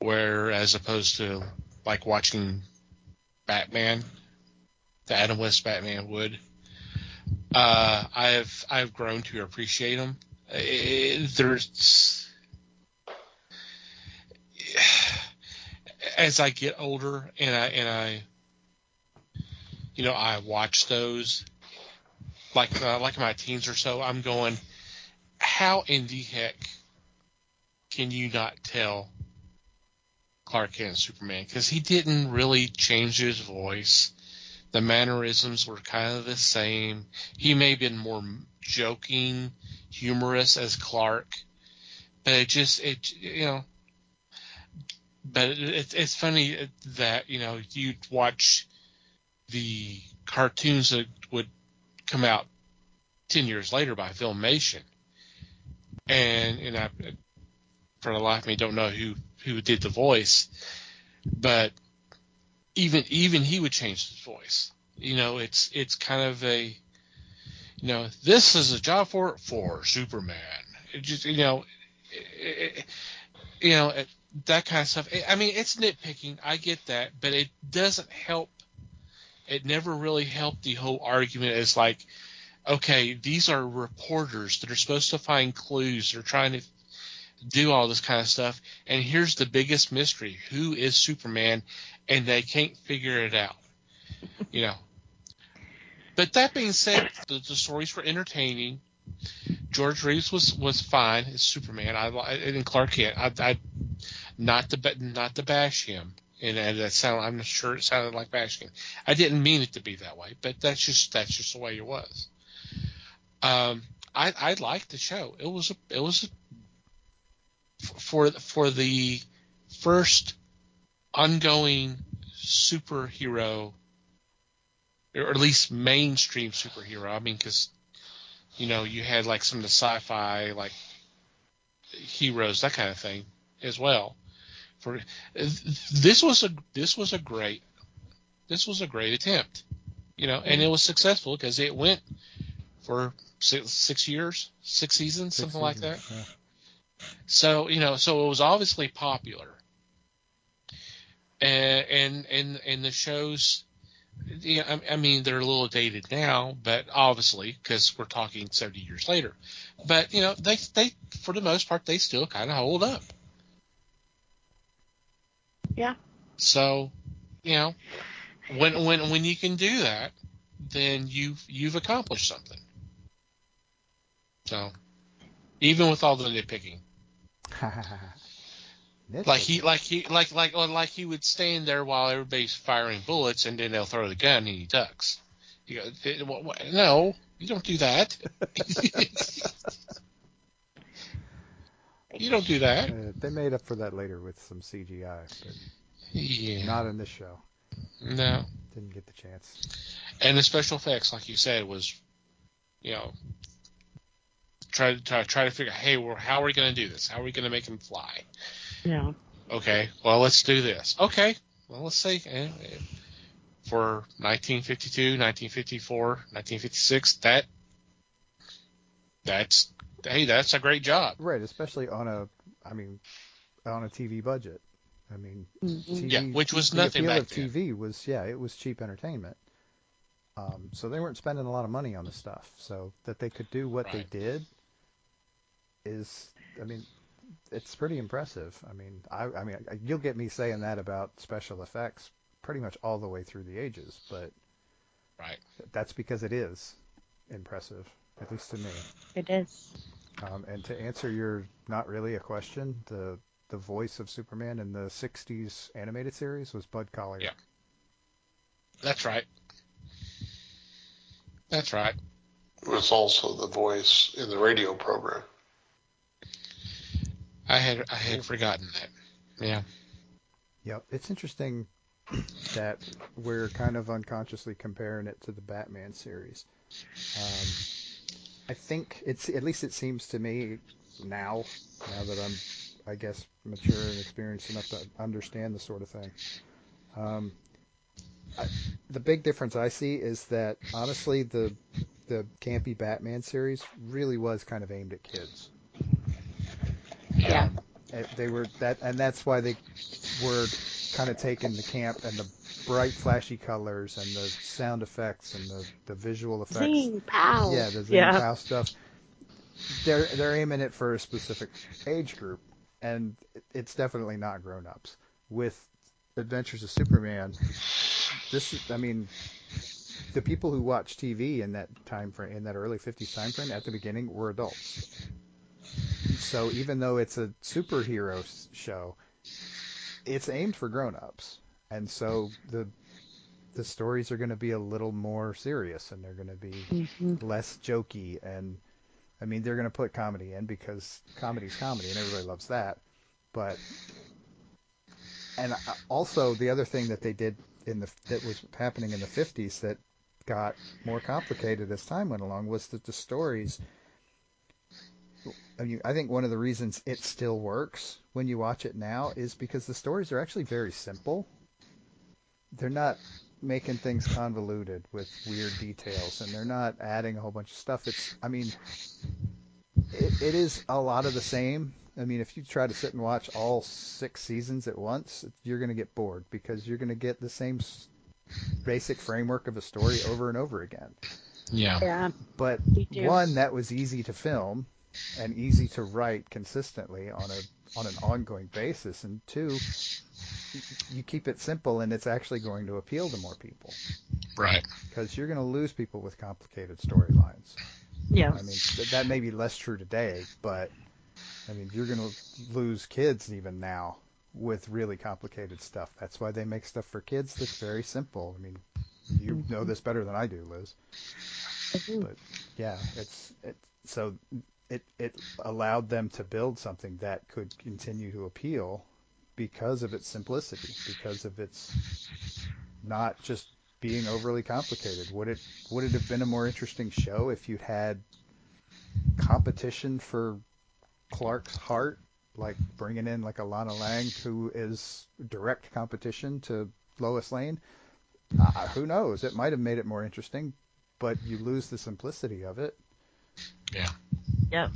S2: where as opposed to like watching Batman, the Adam West Batman would. I've grown to appreciate him. As I get older and I watch those like my teens or so, I'm going, how in the heck can you not tell Clark Kent and Superman? Because he didn't really change his voice. The mannerisms were kind of the same. He may have been more joking, humorous as Clark, but it's funny that, you'd watch the cartoons that would come out 10 years later by Filmation. And I, for the life of me, don't know who did the voice, but even he would change his voice. It's kind of a, this is a job for Superman. It just, that kind of stuff. I mean, it's nitpicking. I get that, but it doesn't help. It never really helped the whole argument as like, okay, these are reporters that are supposed to find clues. They're trying to do all this kind of stuff. And here's the biggest mystery. Who is Superman? And they can't figure it out. But that being said, the stories were entertaining. George Reeves was fine as Superman. And Clark Kent. I not to bash him. And I'm not sure it sounded like bashing him. I didn't mean it to be that way, but that's just the way it was. I liked the show. It was for the first ongoing superhero, or at least mainstream superhero. I mean, because you had like some of the sci-fi like heroes, that kind of thing as well. For this was a great attempt, and it was successful because it went for 6 years, 6 seasons, something like that.
S3: Yeah.
S2: So so it was obviously popular, and the shows. Yeah, I mean they're a little dated now, but obviously because we're talking 70 years later. But they for the most part they still kind of hold up.
S4: Yeah.
S2: So, when you can do that, then you've accomplished something. So, even with all the nitpicking, like he would stand there while everybody's firing bullets, and then they'll throw the gun and he ducks. You go, no, you don't do that. You don't do that.
S3: They made up for that later with some CGI, but
S2: Yeah.
S3: not in this show.
S2: No.
S3: Didn't get the chance.
S2: And the special effects, like you said, was, try to figure, hey, how are we going to do this? How are we going to make him fly?
S4: Yeah.
S2: Okay, well, let's do this. Okay, well, let's say for 1952, 1954, 1956, that's a great job.
S3: Right, especially on a TV budget. I mean, TV,
S2: yeah, which was nothing
S3: the appeal
S2: back
S3: of
S2: then.
S3: TV was, it was cheap entertainment. So they weren't spending a lot of money on the stuff. So that they could do what they
S2: Right.
S3: did is, it's pretty impressive. I mean, you'll get me saying that about special effects pretty much all the way through the ages, but
S2: Right.
S3: that's because it is impressive, at least to me.
S4: It is.
S3: And to answer your not really a question, the voice of Superman in the 60s animated series was Bud Collyer.
S2: Yeah. That's right. That's right.
S5: It was also the voice in the radio program.
S2: I had forgotten that. Yeah.
S3: Yep. It's interesting that we're kind of unconsciously comparing it to the Batman series. I think at least it seems to me now that I'm, I guess, mature and experienced enough to understand the sort of thing. The big difference I see is that honestly, the campy Batman series really was kind of aimed at kids.
S4: Yeah.
S3: They were that, and that's why they were kind of taking the camp and the bright, flashy colors and the sound effects and the visual effects.
S4: Zing, pow.
S3: Yeah, the zing pow stuff. They're aiming it for a specific age group, and it's definitely not grown-ups. With Adventures of Superman, the people who watched TV in that time frame, in that early 50s time frame, at the beginning were adults. So even though it's a superhero show, it's aimed for grown-ups, and so the stories are going to be a little more serious, and they're going to be less jokey, and they're going to put comedy in because comedy's comedy, and everybody loves that. But also the other thing that they did that was happening in the 50s that got more complicated as time went along was that the stories. I think one of the reasons it still works when you watch it now is because the stories are actually very simple. They're not making things convoluted with weird details, and they're not adding a whole bunch of stuff. It is a lot of the same. If you try to sit and watch all 6 seasons at once, you're going to get bored because you're going to get the same basic framework of a story over and over again.
S2: Yeah.
S4: Yeah.
S3: But one, that was easy to film and easy to write consistently on an ongoing basis, and 2, you keep it simple and it's actually going to appeal to more people.
S2: Right.
S3: Because you're going to lose people with complicated storylines.
S4: Yeah.
S3: That may be less true today, but you're going to lose kids even now with really complicated stuff. That's why they make stuff for kids that's very simple. You know this better than I do, Liz. But yeah, it allowed them to build something that could continue to appeal because of its simplicity, because of its not just being overly complicated. Would it have been a more interesting show if you'd had competition for Clark's heart like bringing in like a Lana Lang who is direct competition to Lois Lane. Who knows? It might have made it more interesting, but you lose the simplicity of it.
S2: Yeah.
S4: Yep.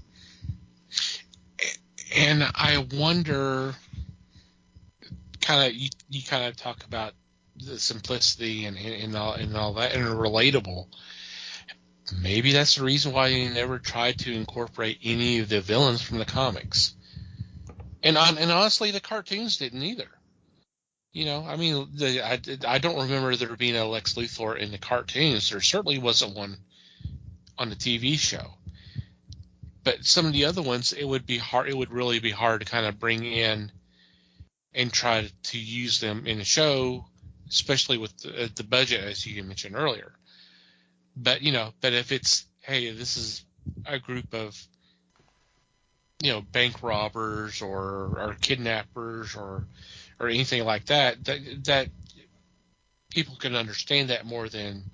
S2: And I wonder, you kind of talk about the simplicity and all that, and relatable. Maybe that's the reason why they never tried to incorporate any of the villains from the comics. And honestly, the cartoons didn't either. You know, I mean, I don't remember there being a Lex Luthor in the cartoons. There certainly wasn't one on the TV show. But some of the other ones, it would be hard. It would really be hard to kind of bring in and try to use them in a show, especially with the budget, as you mentioned earlier. But if it's, hey, this is a group of bank robbers or kidnappers or anything like that people can understand that more than,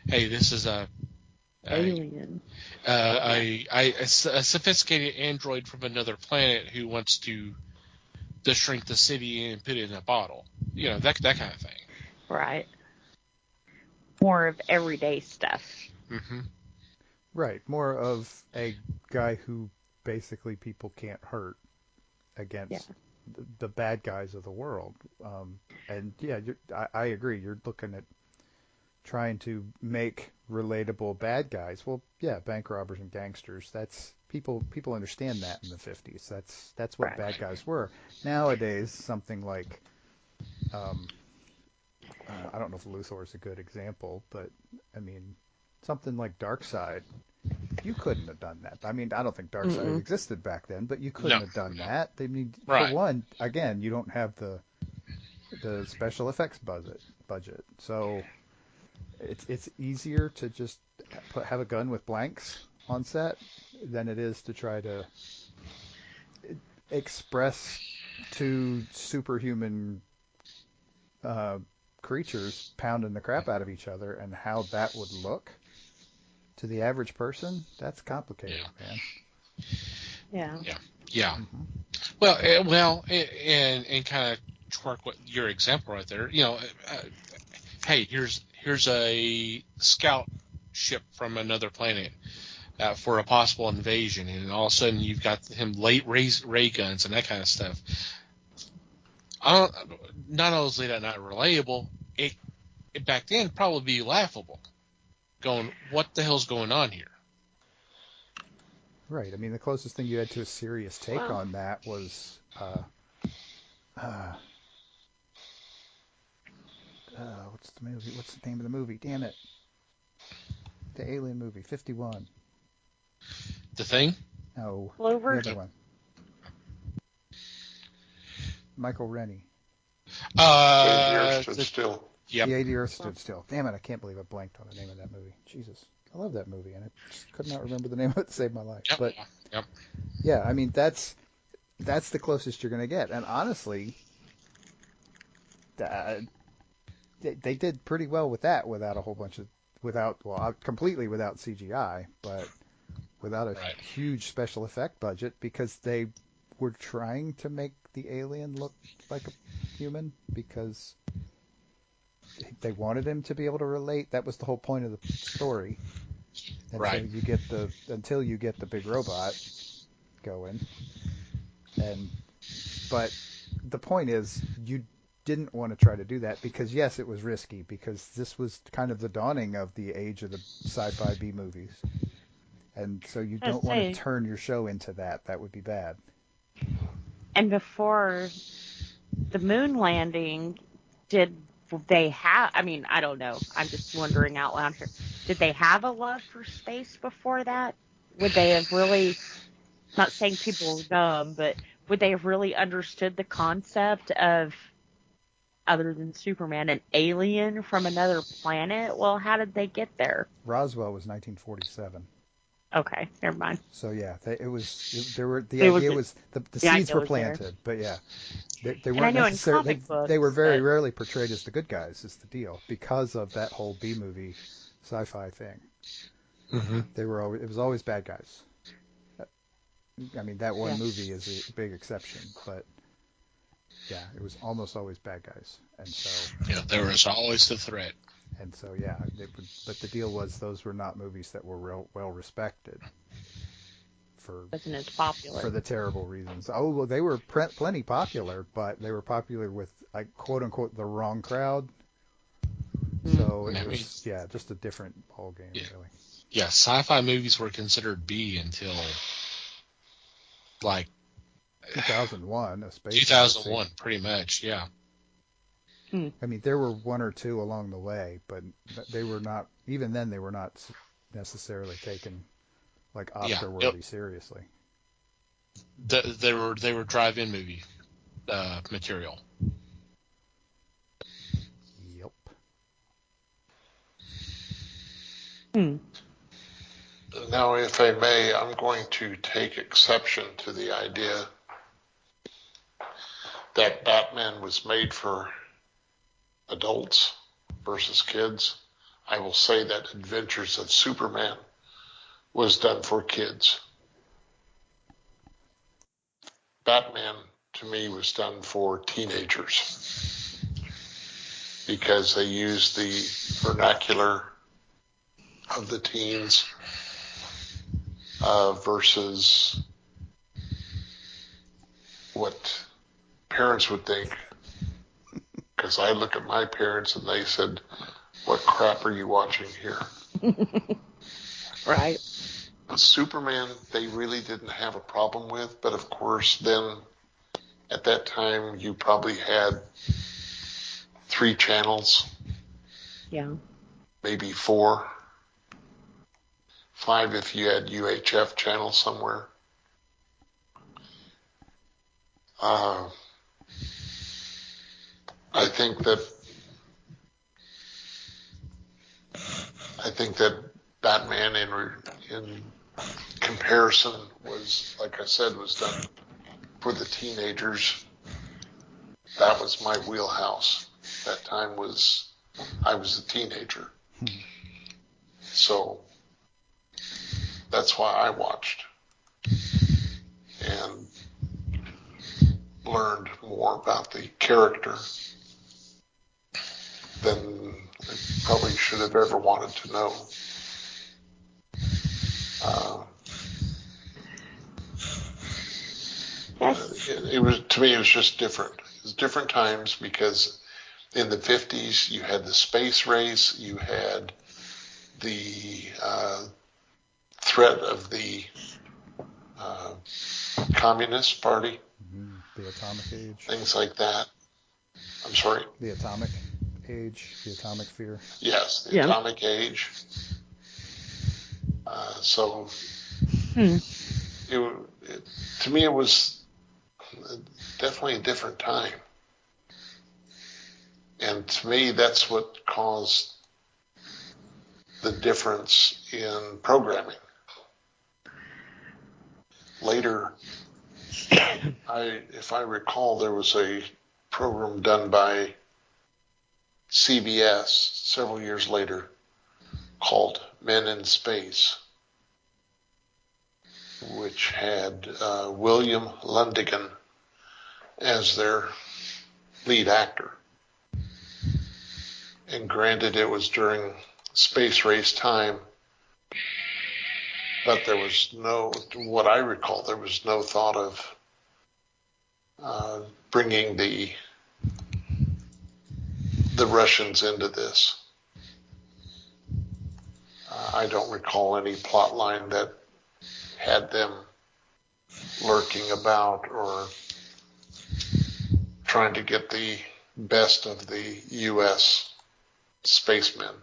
S2: hey, this is a
S4: Alien.
S2: a sophisticated android from another planet who wants to shrink the city and put it in a bottle. That kind of thing.
S4: Right. More of everyday stuff.
S2: Mm-hmm.
S3: Right. More of a guy who basically people can't hurt against the bad guys of the world. And yeah, I agree. You're looking at trying to make relatable bad guys. Well, yeah, bank robbers and gangsters. That's people understand that in the 50s. That's what bad guys were. Nowadays, something like I don't know if Luthor is a good example, but I mean something like Darkseid. You couldn't have done that. I mean, I don't think Darkseid existed back then, but you couldn't have done that. They need, for one, again, you don't have the special effects budget. So it's easier to just have a gun with blanks on set than it is to try to express two superhuman creatures pounding the crap out of each other and how that would look. To the average person, that's complicated, man.
S2: Yeah. Mm-hmm. Well, and kind of twerk what your example right there. Hey, here's a scout ship from another planet for a possible invasion, and all of a sudden you've got him ray guns and that kind of stuff. Not only is that not relatable, it back then probably be laughable. Going, what the hell's going on here?
S3: Right. I mean, the closest thing you had to a serious take on that was what's the movie? What's the name of the movie? Damn it! The Alien movie, 51.
S2: The Thing?
S3: No.
S4: Clover.
S3: The other one. Michael Rennie.
S5: The Earth Stood Still.
S2: Yep.
S3: The Earth Stood Still. Damn it! I can't believe I blanked on the name of that movie. Jesus, I love that movie, and I just could not remember the name of it to save my life.
S2: Yep.
S3: But yeah, I mean that's the closest you're going to get, and honestly, they did pretty well with that completely without CGI, but without a huge special effect budget because they were trying to make the alien look like a human because they wanted him to be able to relate. That was the whole point of the story. Until you get the big robot going. But the point is, you didn't want to try to do that because yes, it was risky because this was kind of the dawning of the age of the sci-fi B movies, and so you don't want to turn your show into that. That would be bad.
S4: And before the moon landing, did they have, I mean, I don't know. I'm just wondering out loud here. Did they have a love for space before that? Would they have really, not saying people were dumb, but would they have really understood the concept of, other than Superman, an alien from another planet? Well, how did they get there?
S3: Roswell was 1947.
S4: Okay, never mind.
S3: So yeah, the seeds were planted, but yeah, they weren't necessarily. They were very rarely portrayed as the good guys. Is the deal because of that whole B movie, sci-fi thing.
S2: Mm-hmm.
S3: It was always bad guys. I mean, that one
S4: Yeah.
S3: movie is a big exception, but yeah, it was almost always bad guys. And so,
S2: Yeah, there was always the threat.
S3: yeah, but the deal was those were not movies that were well respected for
S4: Wasn't as popular.
S3: the terrible reasons. Oh, well, they were plenty popular, but they were popular with, like, quote unquote, the wrong crowd. So it was, just a different ball game, really.
S2: Yeah, sci-fi movies were considered B until like
S3: 2001, A Space
S2: 2001,
S3: Odyssey.
S2: pretty much. Yeah.
S3: I mean, there were one or two along the way, but they were not. Even then, they were not necessarily taken like Oscar-worthy seriously.
S2: They were drive-in movie material.
S3: Yep.
S5: Now, if I may, I'm going to take exception to the idea that Batman was made for adults versus kids. I will say that Adventures of Superman was done for kids. Batman, to me, was done for teenagers because they used the vernacular of the teens versus what parents would think. Because I look at my parents and they said, "What crap are you watching here?"
S4: Right.
S5: Superman, they really didn't have a problem with, but of course, then at that time, you probably had 3 channels,
S4: Yeah.
S5: maybe 4, 5 if you had UHF channel somewhere. I think that Batman in comparison was, like I said, was done for the teenagers. That was my wheelhouse. That time I was a teenager. So that's why I watched and learned more about the character than I probably should have ever wanted to know.
S4: Yes.
S5: It was, to me, it was just different. It was different times because in the 50s you had the space race, you had the threat of the Communist Party,
S3: the Atomic Age,
S5: things like that. I'm sorry?
S3: The Atomic Age, the Atomic Fear.
S5: Yes, the Atomic Age. So to me, it was definitely a different time. And to me, that's what caused the difference in programming. Later, if I recall, there was a program done by CBS several years later called Men in Space, which had William Lundigan as their lead actor. And granted, it was during space race time, but there was what I recall, there was no thought of bringing the Russians into this. I don't recall any plot line that had them lurking about or trying to get the best of the U.S. spacemen.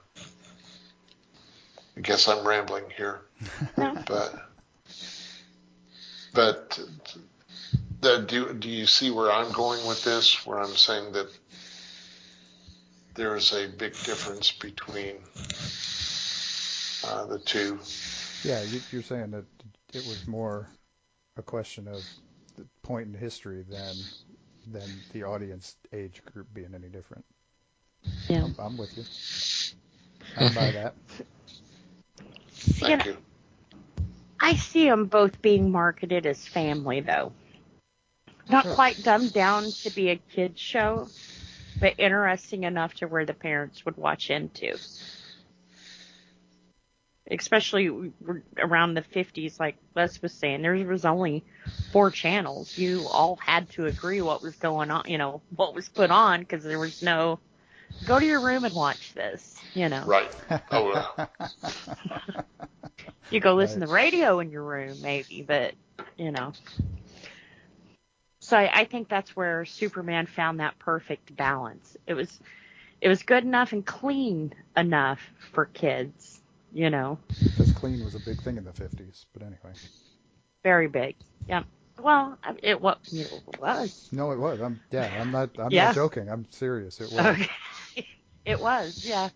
S5: I guess I'm rambling here, but do you see where I'm going with this? Where I'm saying that there is a big difference between the two.
S3: Yeah, you're saying that it was more a question of the point in history than the audience age group being any different.
S4: Yeah.
S3: I'm with you. I buy that.
S5: Thank you.
S4: I see them both being marketed as family, though. Not quite dumbed down to be a kid's show, but interesting enough to where the parents would watch into. Especially around the 50s, like Les was saying, there was only 4 channels. You all had to agree what was going on, what was put on, because there was no, go to your room and watch this,
S5: Right. Oh,
S4: You go listen to the radio in your room, maybe, but, So I think that's where Superman found that perfect balance. It was good enough and clean enough for kids,
S3: Because clean was a big thing in the 50s, but anyway.
S4: Very big. Yeah. Well, it was.
S3: No, it was. I'm not joking. I'm serious. It was.
S4: Okay. It was, yeah.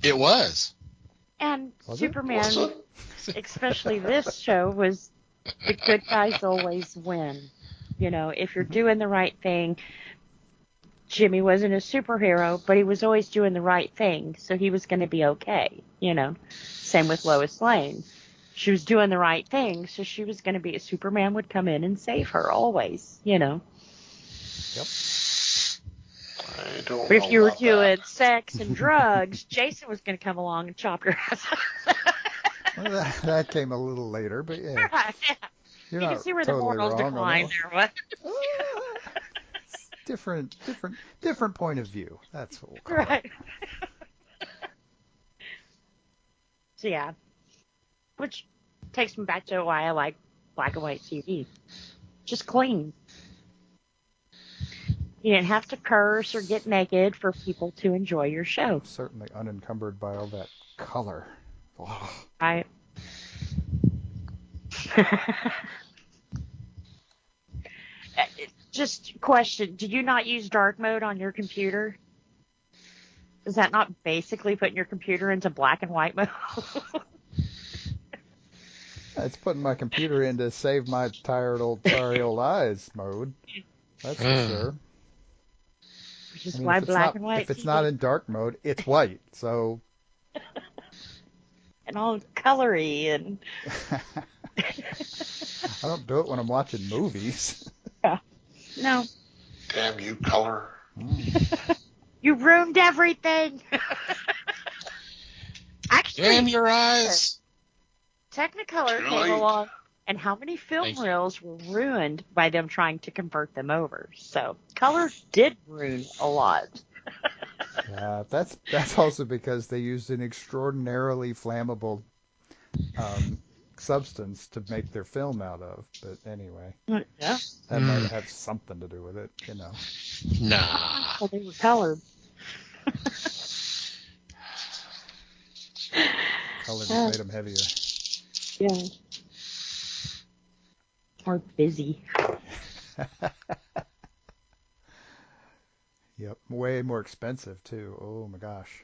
S2: It was.
S4: And
S3: Was
S4: Superman,
S5: it?
S4: especially this show, was the good guys always win. If you're doing the right thing, Jimmy wasn't a superhero, but he was always doing the right thing, so he was going to be okay, Same with Lois Lane. She was doing the right thing, so she was going to be, Superman would come in and save her always,
S3: Yep.
S5: I don't
S4: But if
S5: know
S4: you were
S5: about
S4: doing
S5: that.
S4: sex and drugs, Jason was going to come along and chop your ass off.
S3: Well, that came a little later, but yeah.
S4: Yeah.
S3: You're
S4: You
S3: not
S4: can see where
S3: totally
S4: the morals
S3: wrong on
S4: decline
S3: that
S4: there. What?
S3: one. Different point of view. That's what we'll call it.
S4: Right. So yeah, which takes me back to why I like black and white TV. Just clean. You didn't have to curse or get naked for people to enjoy your show.
S3: Certainly unencumbered by all that color. Oh.
S4: Right. Just question, did you not use dark mode on your computer? Is that not basically putting your computer into black and white mode?
S3: It's putting my computer in to save my sorry old eyes mode. That's for sure.
S4: Which is
S3: I mean,
S4: why
S3: if it's
S4: black
S3: not,
S4: and white
S3: if it's
S4: TV
S3: not in dark mode, it's white. So
S4: and all colory and
S3: I don't do it when I'm watching movies.
S4: no.
S5: Damn you, color.
S4: You ruined everything. Actually,
S2: Damn your eyes.
S4: Technicolor
S5: Too
S4: came
S5: late.
S4: along, and how many film
S2: Thank you.
S4: reels were ruined by them trying to convert them over? So color did ruin a lot.
S3: Yeah, that's also because they used an extraordinarily flammable substance to make their film out of. But anyway,
S4: Yeah.
S3: that might have something to do with it,
S2: Nah.
S4: Well, they were colored.
S3: Color just made them heavier.
S4: Yeah. Or busy.
S3: Yep, way more expensive too. Oh my gosh.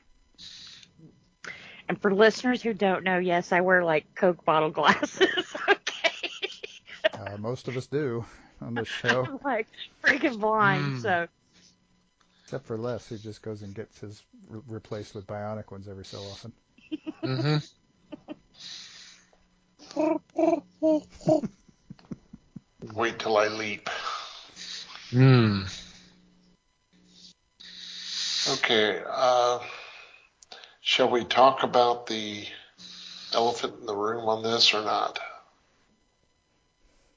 S4: And for listeners who don't know, yes, I wear like Coke bottle glasses. Okay.
S3: Most of us do on this show,
S4: I'm like freaking blind, so.
S3: except for Les, who just goes and gets his replaced with bionic ones every so often.
S2: Mm-hmm.
S5: Wait till I leap.
S2: Mm.
S5: Okay. Shall we talk about the elephant in the room on this or not?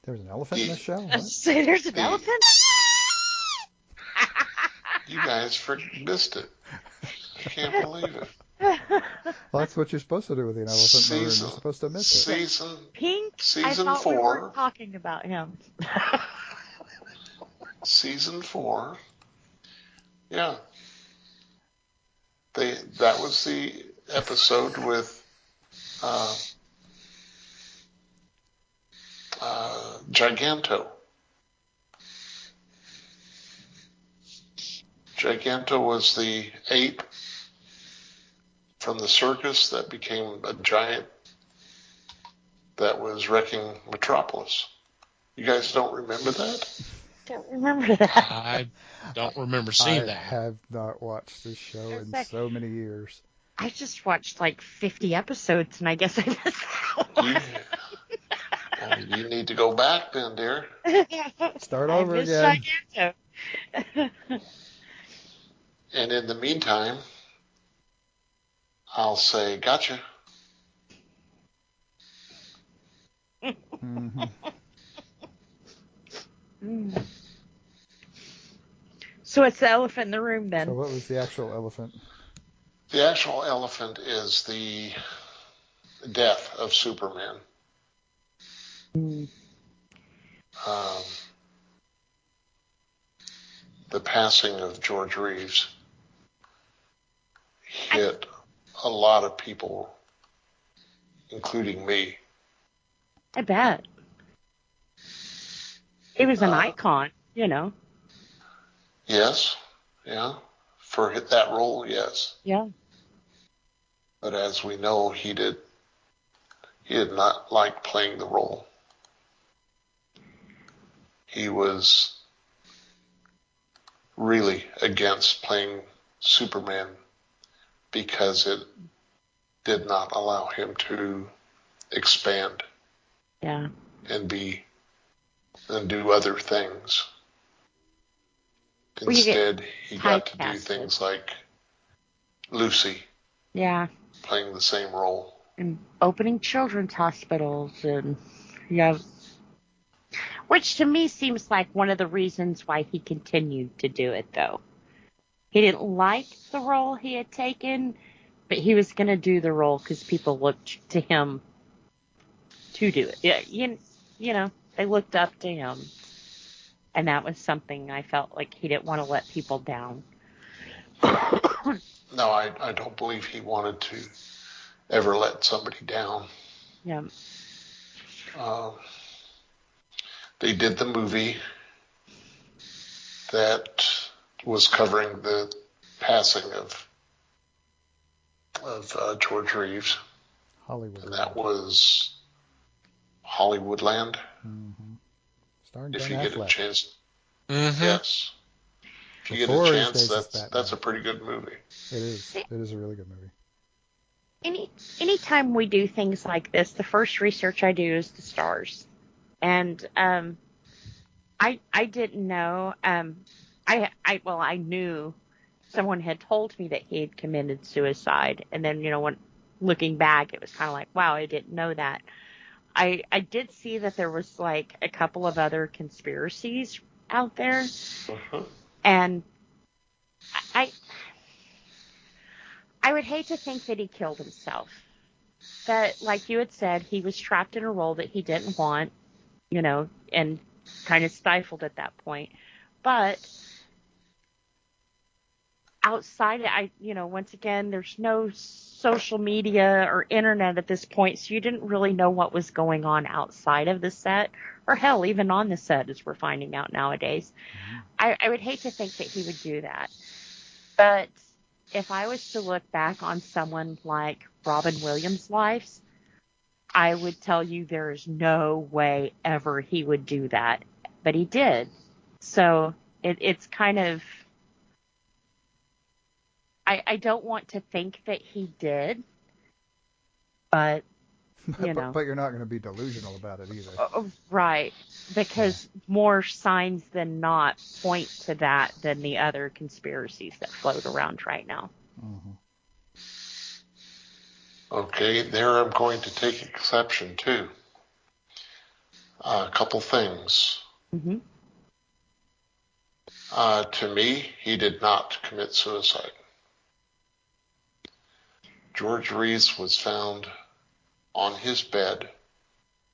S3: There was an elephant in this show? What?
S4: Say there's an elephant?
S5: You guys freaking missed it. I can't believe it.
S3: Well, that's what you're supposed to do with an elephant in the room. You're
S5: Season-
S3: supposed to miss it.
S5: Season
S4: Pink? I
S5: Season
S4: thought we
S5: 4.
S4: weren't talking about him.
S5: Season 4. Yeah. That was the episode with Giganto. Giganto was the ape from the circus that became a giant that was wrecking Metropolis. You guys don't remember that?
S4: Don't remember that.
S2: I don't remember seeing
S3: I
S2: that.
S3: have not watched this show in
S4: Exactly.
S3: so many years.
S4: I just watched like 50 episodes, and I guess I missed that one.
S5: Well, you need to go back then, dear.
S3: Start over
S4: I missed
S3: again.
S4: Giganto.
S5: And in the meantime, I'll say, gotcha.
S3: Mm-hmm.
S4: So it's the elephant in the room then.
S3: So what was the actual elephant?
S5: The actual elephant is the death of Superman. The passing of George Reeves hit a lot of people, including me.
S4: I bet. He was an icon, you know.
S5: Yes, yeah, for that role, yes.
S4: Yeah.
S5: But as we know, he did not like playing the role. He was really against playing Superman because it did not allow him to expand
S4: Yeah.
S5: and do other things.
S4: Well, you get
S5: Instead, he got to do
S4: typecasted.
S5: things like Lucy,
S4: Yeah.
S5: playing the same role.
S4: And opening children's hospitals and, yeah. Which to me seems like one of the reasons why he continued to do it, though. He didn't like the role he had taken, but he was going to do the role because people looked to him to do it. Yeah, you know, they looked up to him. And that was something I felt like he didn't want to let people down.
S5: No, I don't believe he wanted to ever let somebody down.
S4: Yeah.
S5: They did the movie that was covering the passing of George Reeves,
S3: Hollywood.
S5: and that was Hollywoodland.
S3: Mm-hmm. Starring
S5: If
S3: Ben
S5: you get a
S3: Affleck.
S5: chance,
S2: Mm-hmm.
S5: yes. If you get
S3: Before
S5: a
S3: his
S5: chance,
S3: days as
S5: that's
S3: Batman.
S5: a pretty good movie.
S3: It is. It is a really good movie.
S4: Anytime we do things like this, the first research I do is the stars. And I didn't know. I knew someone had told me that he had committed suicide, and then when looking back, it was kind of like, wow, I didn't know that. I did see that there was like a couple of other conspiracies out there, and I would hate to think that he killed himself. That, like you had said, he was trapped in a role that he didn't want, and kind of stifled at that point. But outside, once again, there's no social media or internet at this point, so you didn't really know what was going on outside of the set, or hell, even on the set, as we're finding out nowadays. I would hate to think that he would do that. But if I was to look back on someone like Robin Williams' life, I would tell you there is no way ever he would do that. But he did. So it's kind of... I don't want to think that he did, but,
S3: But you're not going to be delusional about it either.
S4: Right. Because more signs than not point to that than the other conspiracies that float around right now.
S3: Mm-hmm.
S5: Okay, there I'm going to take exception too. A couple things.
S4: Mm-hmm.
S5: To me, he did not commit suicide. George Reeves was found on his bed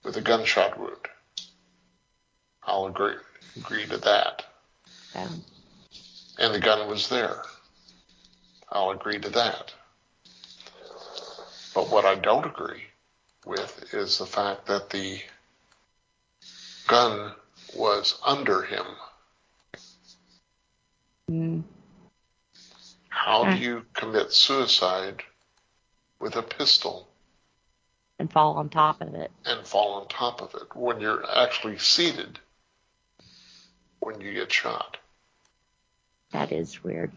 S5: with a gunshot wound. I'll agree to that.
S4: Yeah.
S5: And the gun was there. I'll agree to that. But what I don't agree with is the fact that the gun was under him. How do you commit suicide with a pistol
S4: And fall on top of it.
S5: and fall on top of it when you're actually seated when you get shot?
S4: That is weird.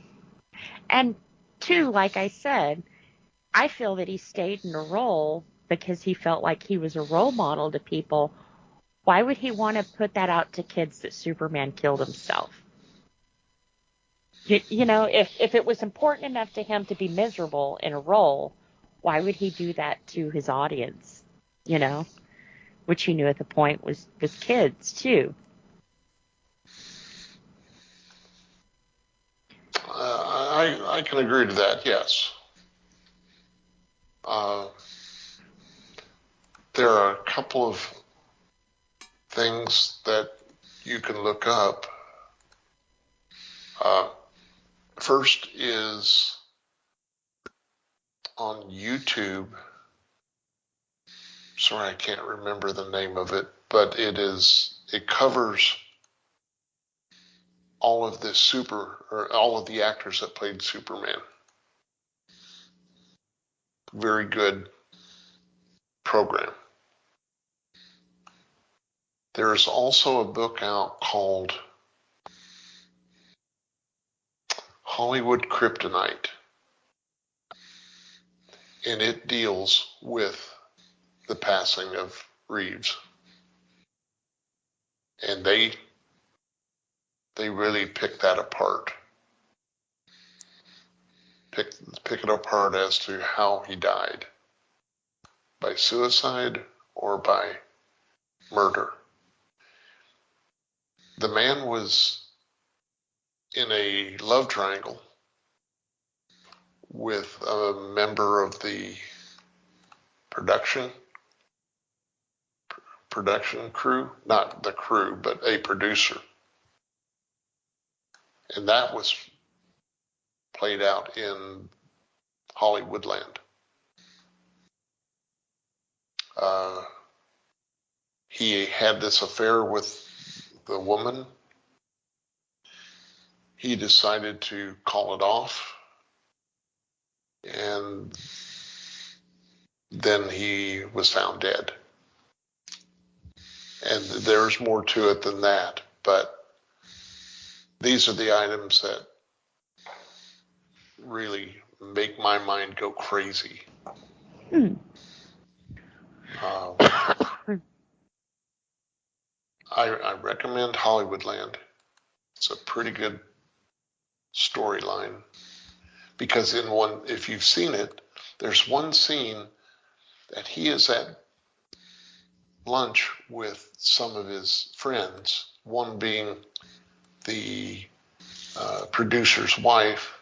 S4: And two, like I said, I feel that he stayed in a role because he felt like he was a role model to people. Why would he want to put that out to kids that Superman killed himself? You know, if it was important enough to him to be miserable in a role, why would he do that to his audience? You know, which he knew at the point was kids too.
S5: I can agree to that, yes. There are a couple of things that you can look up. First is on YouTube. Sorry, I can't remember the name of it, but it covers all of all of the actors that played Superman. Very good program. There's also a book out called Hollywood Kryptonite, and it deals with the passing of Reeves. And they really pick that apart. Pick it apart as to how he died. By suicide or by murder. The man was in a love triangle with a member of the production crew, not the crew, but a producer. And that was played out in Hollywoodland. He had this affair with the woman. He decided to call it off, and then he was found dead. And there's more to it than that, but these are the items that really make my mind go crazy. I recommend Hollywoodland. It's a pretty good storyline because if you've seen it, there's one scene that he is at lunch with some of his friends, one being the producer's wife,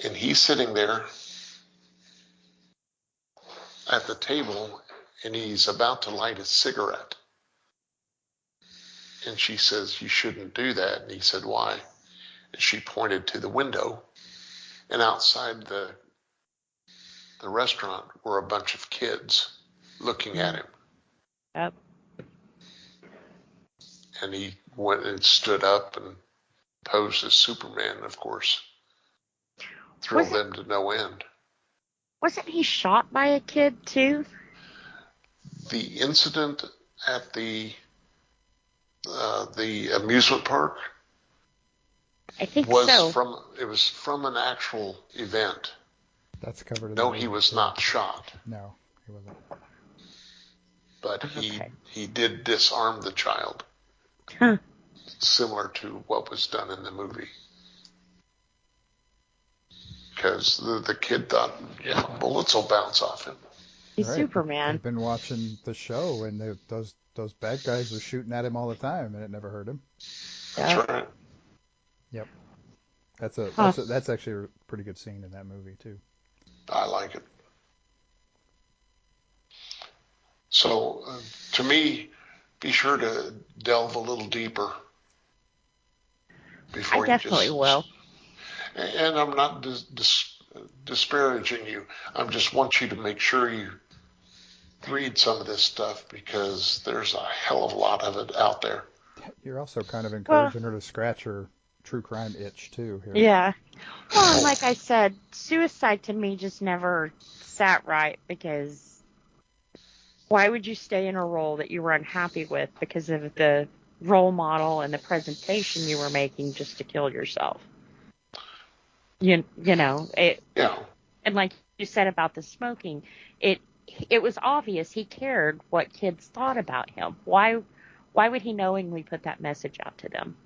S5: and he's sitting there at the table and he's about to light a cigarette. And she says, "You shouldn't do that." And he said, "Why?" And she pointed to the window, and outside the restaurant were a bunch of kids looking at him.
S4: Yep.
S5: And he went and stood up and posed as Superman, of course. Thrilled them to no end.
S4: Wasn't he shot by a kid too?
S5: The incident at the amusement park
S4: I think
S5: was
S4: so.
S5: it was from an actual event.
S3: That's covered in
S5: No,
S3: the
S5: he
S3: movie.
S5: was not shot.
S3: No, he wasn't.
S5: But
S4: Okay.
S5: he did disarm the child.
S4: Huh.
S5: Similar to what was done in the movie. Because the kid thought, yeah, bullets will bounce off him.
S4: He's
S3: Right.
S4: Superman.
S3: I've been watching the show, and those bad guys were shooting at him all the time, and it never hurt him.
S5: That's right.
S3: Yep. That's actually a pretty good scene in that movie too.
S5: I like it. So, to me, be sure to delve a little deeper before
S4: I definitely will.
S5: And I'm not disparaging you. I just want you to make sure you read some of this stuff because there's a hell of a lot of it out there.
S3: You're also kind of encouraging her to scratch her true crime itch too. Here.
S4: Yeah. Well, and like I said, suicide to me just never sat right because why would you stay in a role that you were unhappy with because of the role model and the presentation you were making just to kill yourself? You know,
S5: Yeah.
S4: And like you said about the smoking, it was obvious he cared what kids thought about him. Why would he knowingly put that message out to them?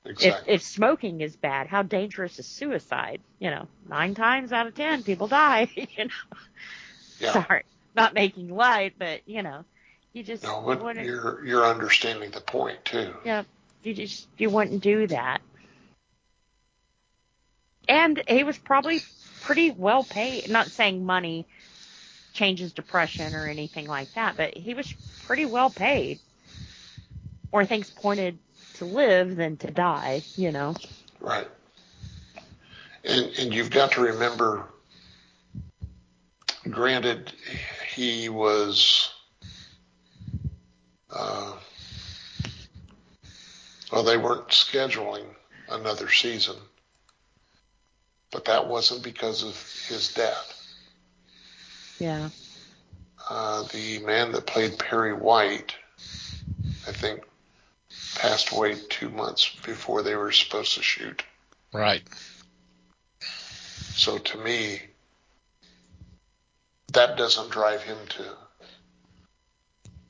S5: Exactly.
S4: If smoking is bad, how dangerous is suicide? 9 times out of 10 people die.
S5: Yeah.
S4: Sorry, not making light, but you just
S5: No, but
S4: wouldn't.
S5: you're understanding the point too.
S4: Yeah, you wouldn't do that. And he was probably pretty well paid. Not saying money changes depression or anything like that, but he was pretty well paid. Or things pointed to live than to die,
S5: Right. And you've got to remember, granted, he was, they weren't scheduling another season, but that wasn't because of his death.
S4: Yeah.
S5: The man that played Perry White, I think, passed away 2 months before they were supposed to shoot.
S2: Right.
S5: So to me, that doesn't drive him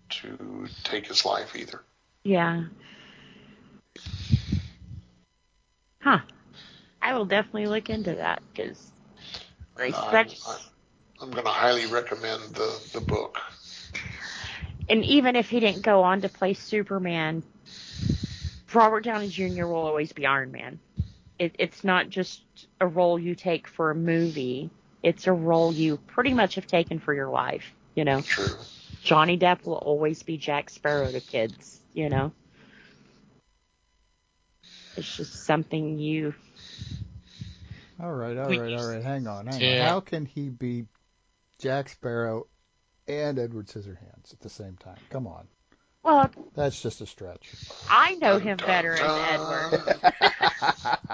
S5: to take his life either.
S4: Yeah. Huh. I will definitely look into that because
S5: I'm going to highly recommend the book.
S4: And even if he didn't go on to play Superman, Robert Downey Jr. will always be Iron Man. It's not just a role you take for a movie. It's a role you pretty much have taken for your life,
S5: True.
S4: Johnny Depp will always be Jack Sparrow to kids, It's just something you...
S3: All right. Hang on.
S2: Yeah.
S3: How can he be Jack Sparrow and Edward Scissorhands at the same time? Come on.
S4: Well,
S3: That's just a stretch.
S4: I know him better as Edward.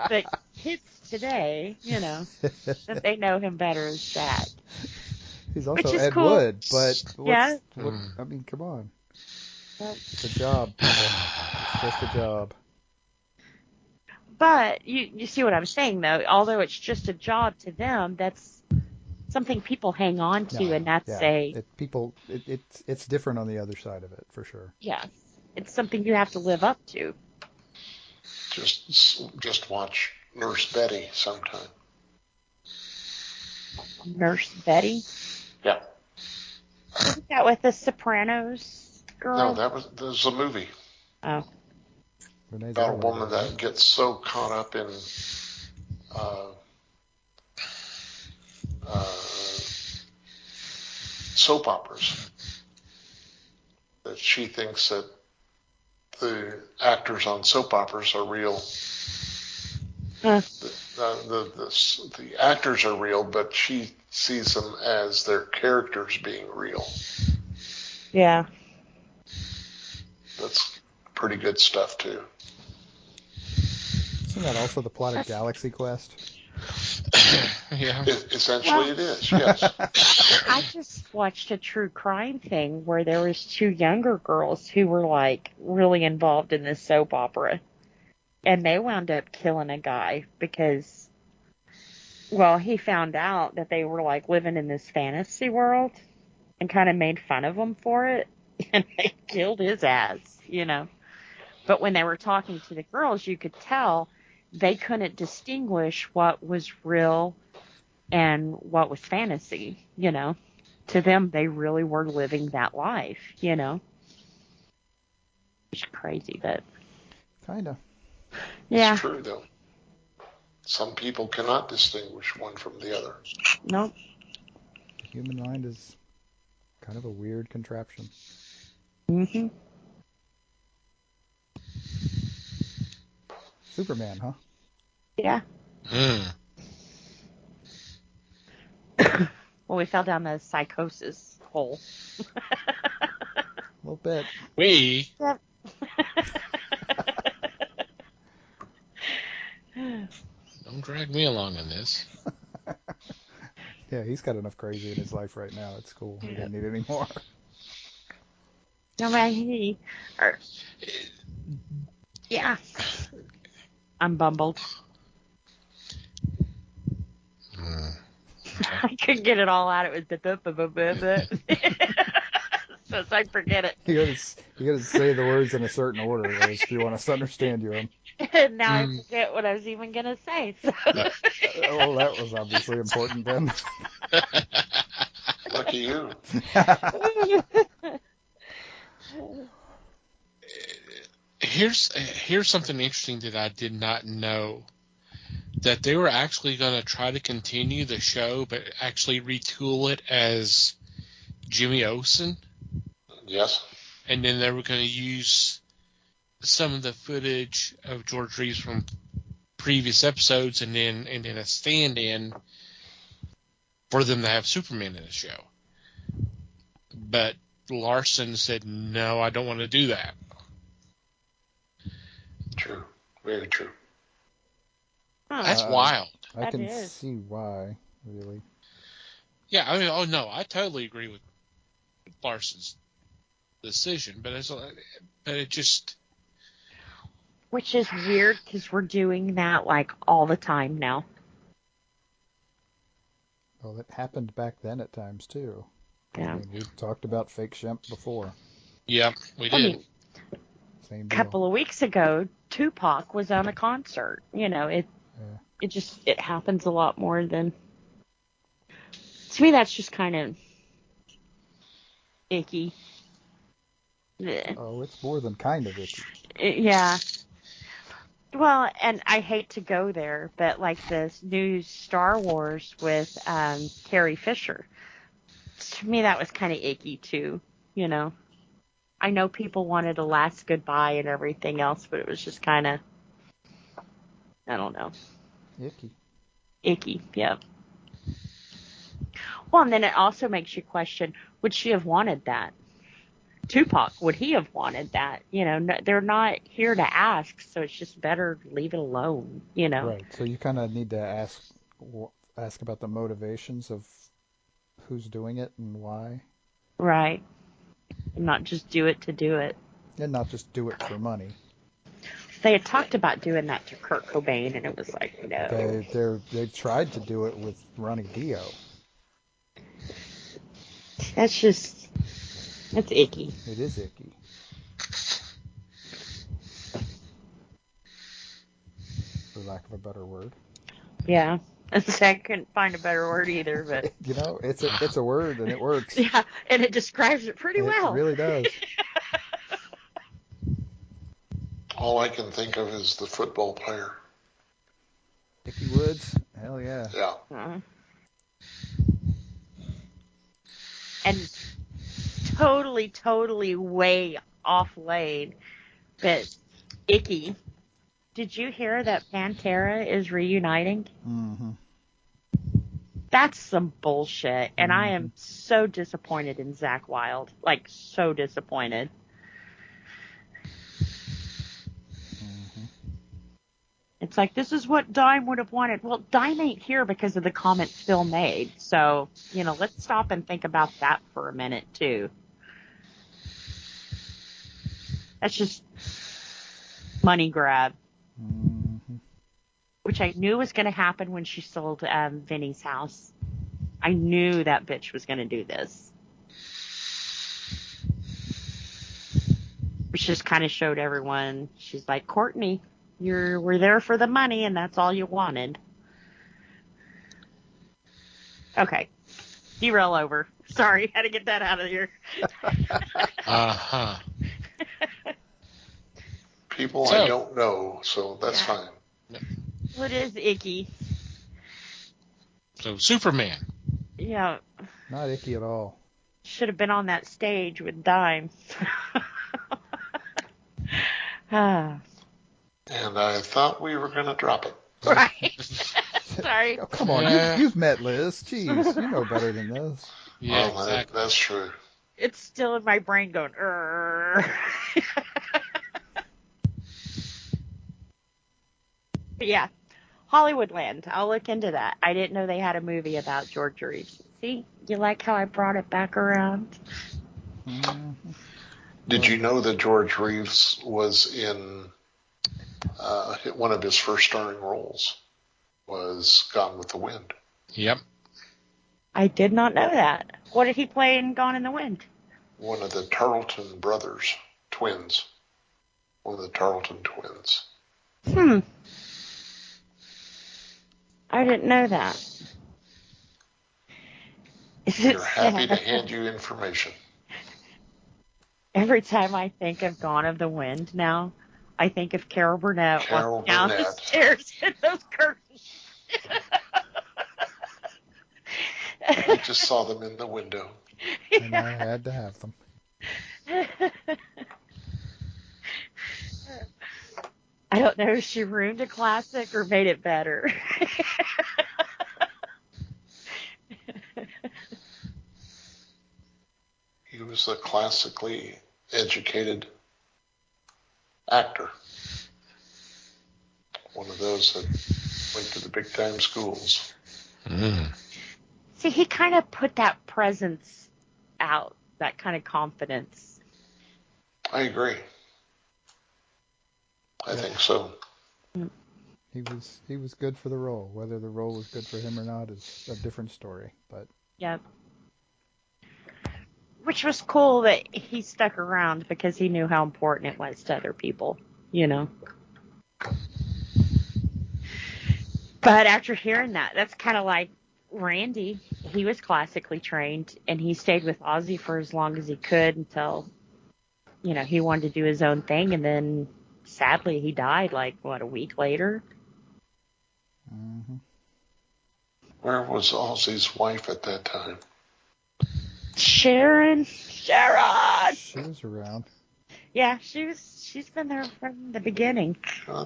S4: But kids today, that they know him better as Jack.
S3: He's
S4: Which
S3: also
S4: is
S3: Ed
S4: cool.
S3: Wood, but
S4: Yeah.
S3: I mean, come on.
S4: Well,
S3: It's a job. It's just a job.
S4: But you see what I'm saying, though. Although it's just a job to them, that's something people hang on to,
S3: No,
S4: and that's
S3: yeah. It's different on the other side of it, for sure.
S4: yeah, it's something you have to live up to.
S5: Just watch Nurse Betty sometime.
S4: Nurse Betty?
S5: Yeah.
S4: Is that with the Sopranos girl?
S5: No, that was a movie
S4: Oh.
S3: Renee
S5: about a
S3: Zellweger,
S5: woman
S3: right?
S5: that gets so caught up in soap operas that she thinks that the actors on soap operas are real.
S4: Huh.
S5: The actors are real, but she sees them as their characters being real.
S4: Yeah.
S5: That's pretty good stuff too.
S3: Isn't that also the plot of Galaxy Quest?
S2: Yeah.
S5: Essentially, it is. Yes.
S4: I just watched a true crime thing where there was 2 younger girls who were like really involved in this soap opera, and they wound up killing a guy because, well, he found out that they were like living in this fantasy world and kind of made fun of him for it, and they killed his ass, But when they were talking to the girls, you could tell they couldn't distinguish what was real and what was fantasy, To them, they really were living that life, It's crazy, but...
S3: Kinda.
S4: Yeah.
S5: It's true, though. Some people cannot distinguish one from the other.
S4: Nope.
S3: The human mind is kind of a weird contraption.
S4: Mm-hmm.
S3: Superman, huh?
S4: Yeah.
S2: Mm.
S4: Well, we fell down the psychosis hole.
S3: A little bit.
S2: We.
S4: Yep.
S2: Don't drag me along in this.
S3: Yeah, he's got enough crazy in his life right now. It's cool. He doesn't need any more.
S4: No, man, yeah. I'm bumbled.
S2: Mm.
S4: I couldn't get it all out. It was so I forget it.
S3: You gotta say the words in a certain order, Liz, if you want us to understand you.
S4: And now I forget what I was even going to say. So.
S3: Well, that was obviously important then.
S5: Lucky you.
S2: Here's something interesting that I did not know. That they were actually going to try to continue the show, but actually retool it as Jimmy Olsen.
S5: Yes.
S2: And then they were going to use some of the footage of George Reeves from previous episodes, and then a stand-in for them to have Superman in the show. But Larson said, "No, I don't want to do that."
S5: True. Very true.
S2: That's wild.
S3: I can see why, really.
S2: Yeah, I mean, I totally agree with Larson's decision, but it just.
S4: Which is weird because we're doing that like all the time now.
S3: Well, it happened back then at times too.
S4: Yeah.
S3: I mean, we talked about fake Shemp before.
S2: Yeah, we did.
S4: I mean,
S3: Same
S4: a
S3: deal.
S4: couple of weeks ago, Tupac was on a concert. It happens a lot more than. To me, that's just kind of icky.
S3: Oh, it's more than kind of icky.
S4: Yeah. Well, and I hate to go there, but like this new Star Wars with Carrie Fisher, to me that was kind of icky too. I know people wanted a last goodbye and everything else, but it was just kind of, I don't know. Icky, yeah. Well, and then it also makes you question, would she have wanted that? Tupac, would he have wanted that? They're not here to ask, so it's just better leave it alone,
S3: Right, so you kind of need to ask about the motivations of who's doing it and why.
S4: Right. And not just do it to do it.
S3: And not just do it for money.
S4: They had talked about doing that to Kurt Cobain, and it was like, no.
S3: They tried to do it with Ronnie Dio.
S4: That's icky.
S3: It is icky. For lack of a better word.
S4: Yeah. I couldn't find a better word either, but
S3: it's a word and it works.
S4: Yeah, and it describes it pretty well.
S3: It really does.
S5: All I can think of is the football player.
S3: Icky Woods? Hell yeah.
S5: Yeah.
S4: Uh-huh. And totally way off lane, but icky. Did you hear that Pantera is reuniting?
S3: Mm-hmm.
S4: That's some bullshit, and I am so disappointed in Zakk Wylde. Like, so disappointed. Mm-hmm. It's like, this is what Dime would have wanted. Well, Dime ain't here because of the comments Phil made, so, let's stop and think about that for a minute, too. That's just money grab.
S3: Mm-hmm.
S4: Which I knew was going to happen when she sold Vinny's house. I knew that bitch was going to do this. Which just kind of showed everyone. She's like, Courtney, we're there for the money, and that's all you wanted. Okay. Derail over. Sorry, had to get that out of here.
S2: Uh-huh.
S5: People I don't know, so that's fine.
S4: Well, it is icky.
S2: So, Superman.
S4: Yeah.
S3: Not icky at all.
S4: Should have been on that stage with Dime.
S5: And I thought we were going to drop it.
S4: Right. Sorry.
S3: Oh, come on, you've met Liz. Jeez, you know better than this.
S2: Yeah,
S5: well,
S2: exactly.
S5: That's true.
S4: It's still in my brain going, But yeah, Hollywoodland. I'll look into that. I didn't know they had a movie about George Reeves. See, you like how I brought it back around?
S3: Mm-hmm.
S5: Did you know that George Reeves was in one of his first starring roles was Gone with the Wind?
S2: Yep.
S4: I did not know that. What did he play in Gone in the Wind?
S5: One of the Tarleton brothers, twins. One of the Tarleton twins.
S4: I didn't know that.
S5: We're happy to hand you information.
S4: Every time I think of Gone of the Wind now, I think of Carol Burnett walking down the stairs in those curtains.
S5: I just saw them in the window.
S3: And I had to have them.
S4: I don't know if she ruined a classic or made it better.
S5: He was a classically educated actor. One of those that went to the big time schools.
S4: See, he kind of put that presence out, that kind of confidence.
S5: I agree. I think so.
S3: He was good for the role. Whether the role was good for him or not is a different story. But
S4: Yep. Which was cool that he stuck around because he knew how important it was to other people, you know. But after hearing that, that's kind of like Randy. He was classically trained, and he stayed with Ozzy for as long as he could until, you know, he wanted to do his own thing, and then sadly he died like, a week later?
S3: Mm-hmm.
S5: Where was Ozzy's wife at that time?
S4: Sharon!
S3: She was around.
S4: Yeah, she's been there from the beginning.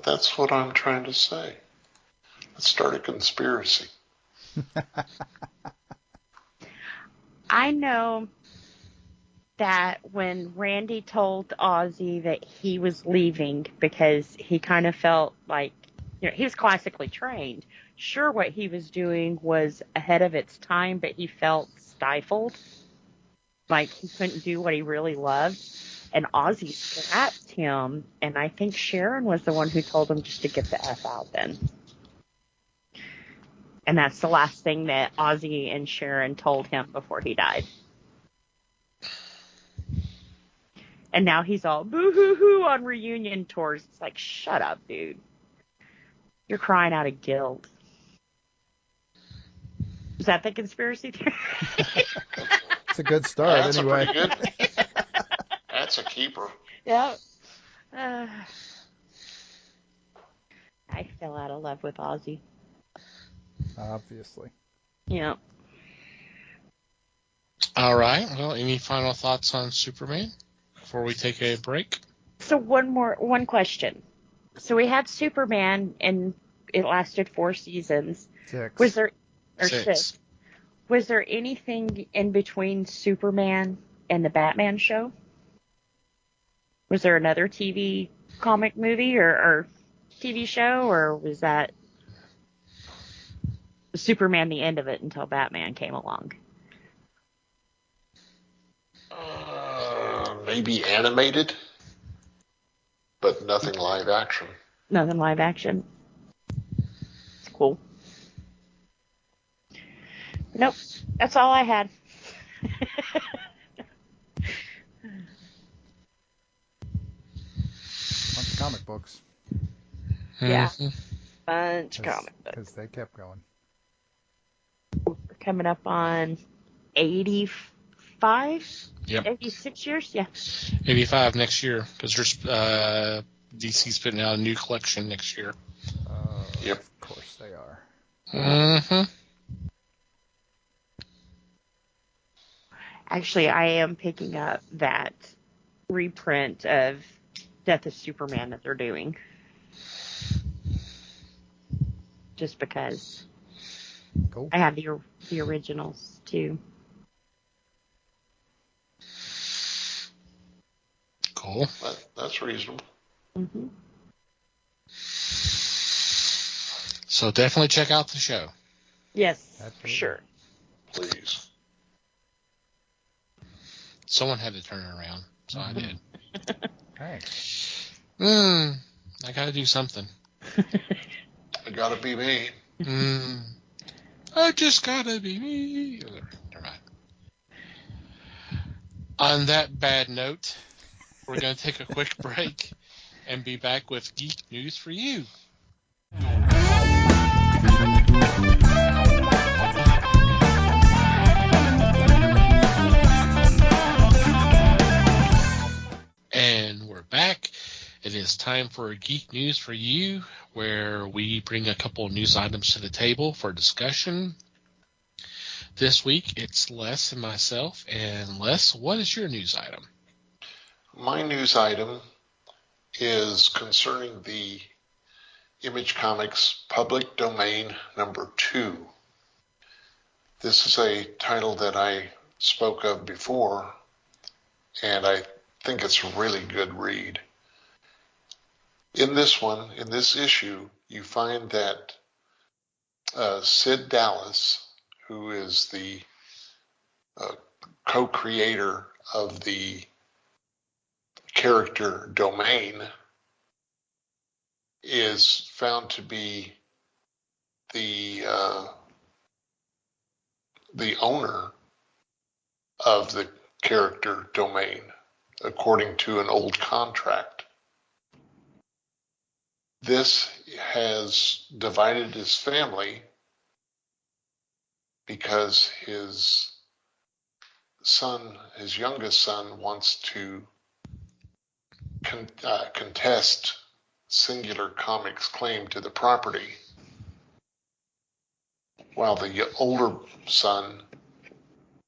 S5: That's what I'm trying to say. Let's start a conspiracy.
S4: I know that when Randy told Ozzy that he was leaving because he kind of felt like, you know, he was classically trained. Sure, what he was doing was ahead of its time, but he felt stifled. Like he couldn't do what he really loved. And Ozzy slapped him, and I think Sharon was the one who told him just to get the F out then. And that's the last thing that Ozzy and Sharon told him before he died. And now he's all boo-hoo-hoo on reunion tours. It's like, shut up, dude. You're crying out of guilt. Is that the conspiracy theory?
S3: It's a good start,
S5: That's
S3: anyway.
S5: a pretty good. That's a keeper.
S4: Yep. I fell out of love with Ozzy.
S3: Obviously.
S4: Yeah.
S2: All right. Well, any final thoughts on Superman before we take a break?
S4: So one question. So we had Superman, and it lasted 4 seasons.
S3: 6.
S4: Was there or
S2: 6.
S4: 6? Was there anything in between Superman and the Batman show? Was there another TV comic movie or TV show, or was that Superman the end of it until Batman came along?
S5: Maybe animated, but nothing live action.
S4: Nothing live action. It's cool. Nope. That's all I had.
S3: Bunch of comic books.
S4: Yeah.
S2: Mm-hmm.
S4: Bunch of comic books.
S3: Because they kept going.
S4: We're coming up on 85?
S2: Yep.
S4: 86 years? Yeah.
S2: 85 next year, because there's DC's putting out a new collection next year.
S5: Yep.
S3: Of course they are.
S2: Mm-hmm.
S4: Actually, I am picking up that reprint of Death of Superman that they're doing. Just because
S3: Cool.
S4: I have the originals too.
S2: Cool.
S5: That's reasonable.
S4: Mm-hmm.
S2: So definitely check out the show.
S4: Yes,
S3: Absolutely.
S4: for sure.
S5: Please.
S2: Someone had to turn it around, so I did.
S3: Thanks.
S2: I got to do something.
S5: It gotta be me.
S2: I just gotta be me. Never mind. On that bad note, we're going to take a quick break and be back with Geek News for You. And we're back. It is time for Geek News for You, where we bring a couple of news items to the table for discussion. This week, it's Les and myself. And Les, what is your news item?
S5: My news item is concerning the Image Comics public domain number 2. This is a title that I spoke of before, and I think it's a really good read. In this one, in this issue, you find that Sid Dallas, who is the co-creator of the character Domain, is found to be the owner of the character Domain, according to an old contract. This has divided his family because his youngest son, wants to contest Singular Comics' claim to the property, while the older son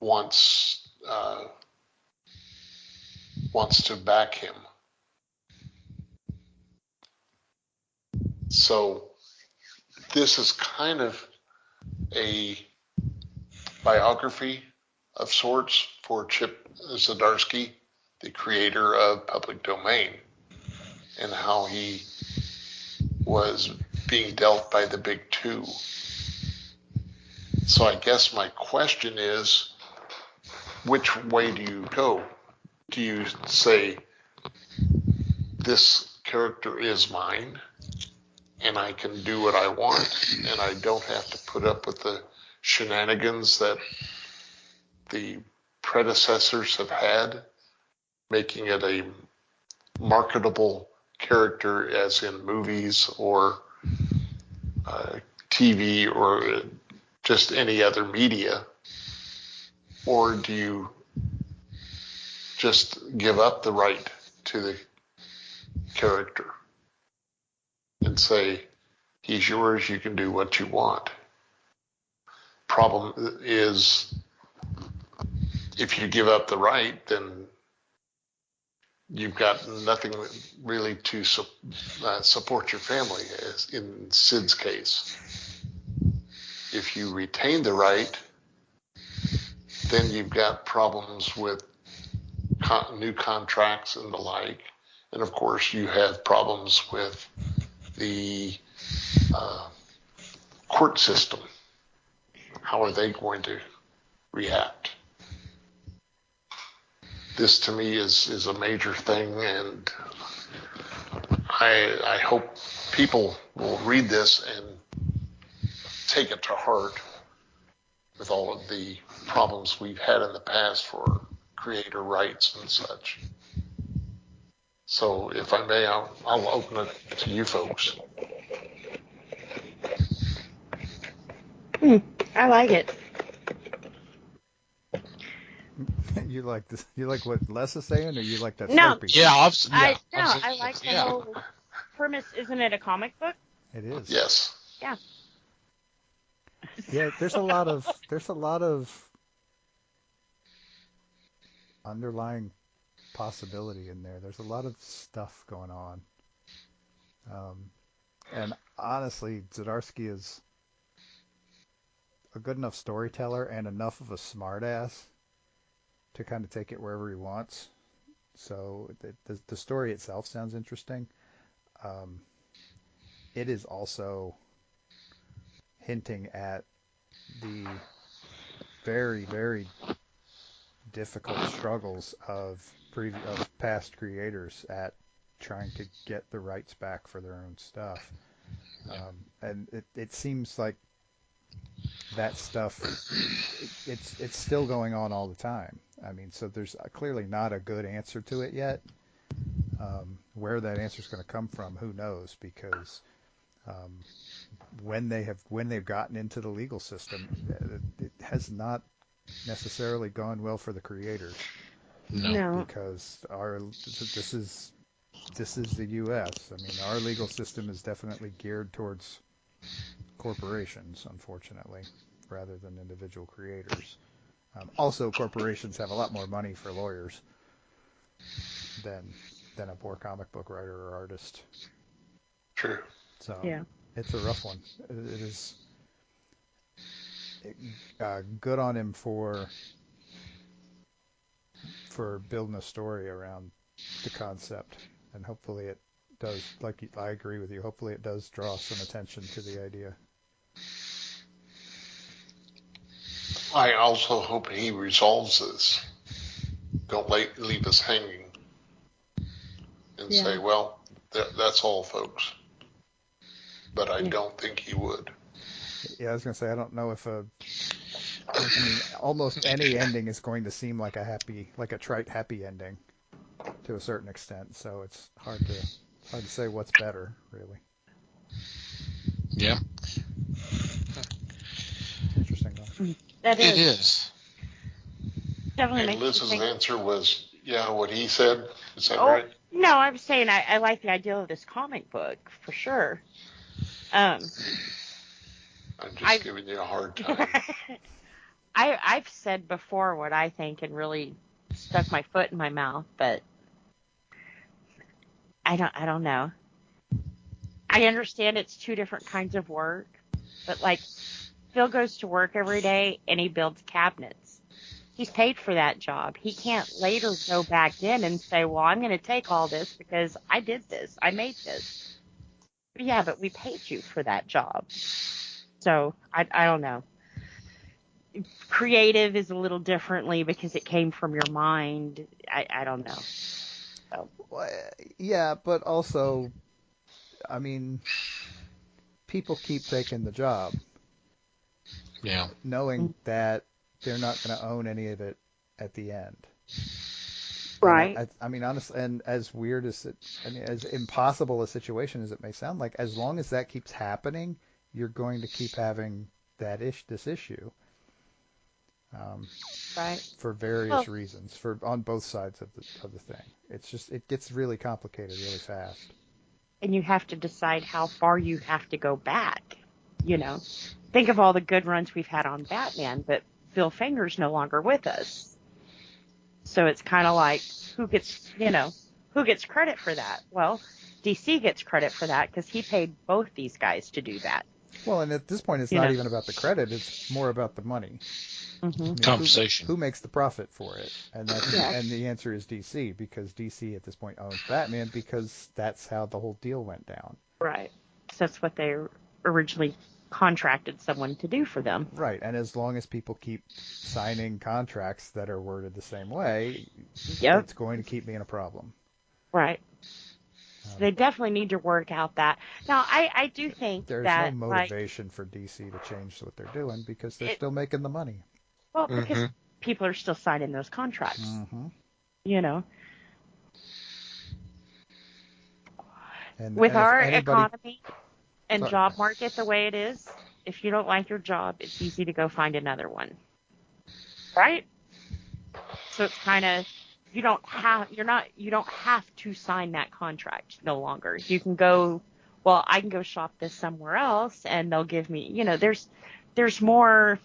S5: wants to back him. So this is kind of a biography of sorts for Chip Zdarsky, the creator of Public Domain, and how he was being dealt by the big two. So I guess my question is, which way do you go? Do you say, this character is mine, and I can do what I want, and I don't have to put up with the shenanigans that the predecessors have had, making it a marketable character as in movies or TV or just any other media? Or do you just give up the right to the character and say, he's yours, you can do what you want? Problem is, if you give up the right, then you've got nothing really to support your family, as in Sid's case. If you retain the right, then you've got problems with new contracts and the like. And of course, you have problems with the court system. How are they going to react? This to me is a major thing, and I hope people will read this and take it to heart with all of the problems we've had in the past for creator rights and such. So if I may, I'll open it to you folks.
S4: I like it.
S3: You like this? You like what Les is saying, or you like that
S4: No.
S3: Slurpee?
S2: Yeah,
S4: I like the whole premise. Isn't it a comic book?
S3: It is.
S5: Yes.
S4: Yeah.
S3: Yeah, there's a lot of underlying possibility in there. There's a lot of stuff going on. And honestly, Zdarsky is a good enough storyteller and enough of a smartass to kind of take it wherever he wants. So the story itself sounds interesting. It is also hinting at the very, very difficult struggles of past creators at trying to get the rights back for their own stuff. And it seems like that stuff, it's still going on all the time. I mean, so there's clearly not a good answer to it yet. Where that answer is going to come from, who knows? Because when they've gotten into the legal system, it has not necessarily gone well for the creators.
S4: No.
S3: Because this is the U.S. I mean, our legal system is definitely geared towards corporations, unfortunately, rather than individual creators. Also, corporations have a lot more money for lawyers than a poor comic book writer or artist.
S5: True.
S3: So
S4: Yeah.
S3: it's a rough one. It is good on him for building a story around the concept, and hopefully it does. I agree with you. Hopefully it does draw some attention to the idea.
S5: I also hope he resolves this. Don't leave us hanging and
S4: Yeah.
S5: say, well, that's all, folks. But I
S4: Yeah.
S5: don't think he would.
S3: Yeah, I was gonna say I don't know if I mean, almost any ending is going to seem like a trite happy ending to a certain extent. So it's hard to say what's better, really.
S2: Yeah,
S3: Interesting though.
S4: That
S2: it
S4: is.
S2: is.
S4: Definitely
S5: And
S4: makes me
S5: Liz's
S4: think.
S5: answer was, yeah, what he said. Is that
S4: Oh,
S5: right?
S4: no, I'm saying I like the idea of this comic book for sure.
S5: I'm just
S4: I-
S5: giving you a hard time.
S4: I've said before what I think and really stuck my foot in my mouth, but I don't know. I understand it's two different kinds of work, but like Phil goes to work every day and he builds cabinets. He's paid for that job. He can't later go back in and say, well, I'm going to take all this because I did this. I made this. Yeah, but we paid you for that job. So I don't know. Creative is a little differently because it came from your mind. I don't know. So.
S3: Well, yeah, but also, I mean, people keep taking the job,
S2: Yeah.
S3: knowing that they're not going to own any of it at the end.
S4: Right.
S3: I mean, honestly, and as weird as as impossible a situation as it may sound like, as long as that keeps happening, you're going to keep having this issue.
S4: Right.
S3: For various reasons, on both sides of the thing. It's just, it gets really complicated really fast.
S4: And you have to decide how far you have to go back. You know, think of all the good runs we've had on Batman, but Bill Finger's no longer with us. So it's kind of like, who gets credit for that? Well, DC gets credit for that because he paid both these guys to do that.
S3: Well, and at this point, it's not even about the credit; it's more about the money.
S4: Mm-hmm.
S3: I mean,
S2: Compensation.
S3: Who makes the profit for it? And and the answer is DC, because DC at this point owns Batman, because that's how the whole deal went down.
S4: Right. So that's what they originally contracted someone to do for them.
S3: Right. And as long as people keep signing contracts that are worded the same way,
S4: Yep.
S3: it's going to keep being a problem.
S4: Right. So they definitely need to work out that. Now, I do think
S3: there's
S4: that
S3: no motivation for DC to change what they're doing, because they're still making the money.
S4: Well, because people are still signing those contracts.
S3: Mm-hmm.
S4: You know.
S3: And
S4: with
S3: if
S4: our
S3: anybody,
S4: economy and job market the way it is, if you don't like your job, it's easy to go find another one. Right? So it's kind of, you don't have to sign that contract no longer. You can go, well, I can go shop this somewhere else and they'll give me, there's more.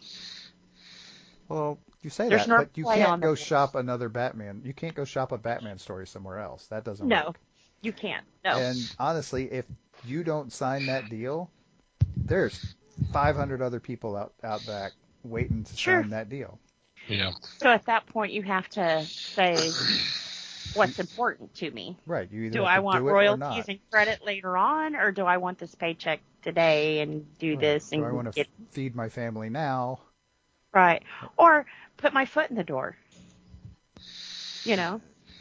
S3: Well, you say
S4: There's
S3: that,
S4: no
S3: but you
S4: play
S3: can't
S4: on
S3: go
S4: the
S3: shop another Batman. You can't go shop a Batman story somewhere else. That doesn't work.
S4: No, you can't. No.
S3: And honestly, if you don't sign that deal, there's 500 other people out back waiting to sign that deal.
S2: Yeah.
S4: So at that point, you have to say what's important to me.
S3: Right. You either
S4: do
S3: have
S4: I
S3: to
S4: want
S3: do it or
S4: royalties
S3: not.
S4: and credit later on, or do I want this paycheck today and do this and
S3: do I want to
S4: get
S3: feed my family now?
S4: right, or put my foot in the door?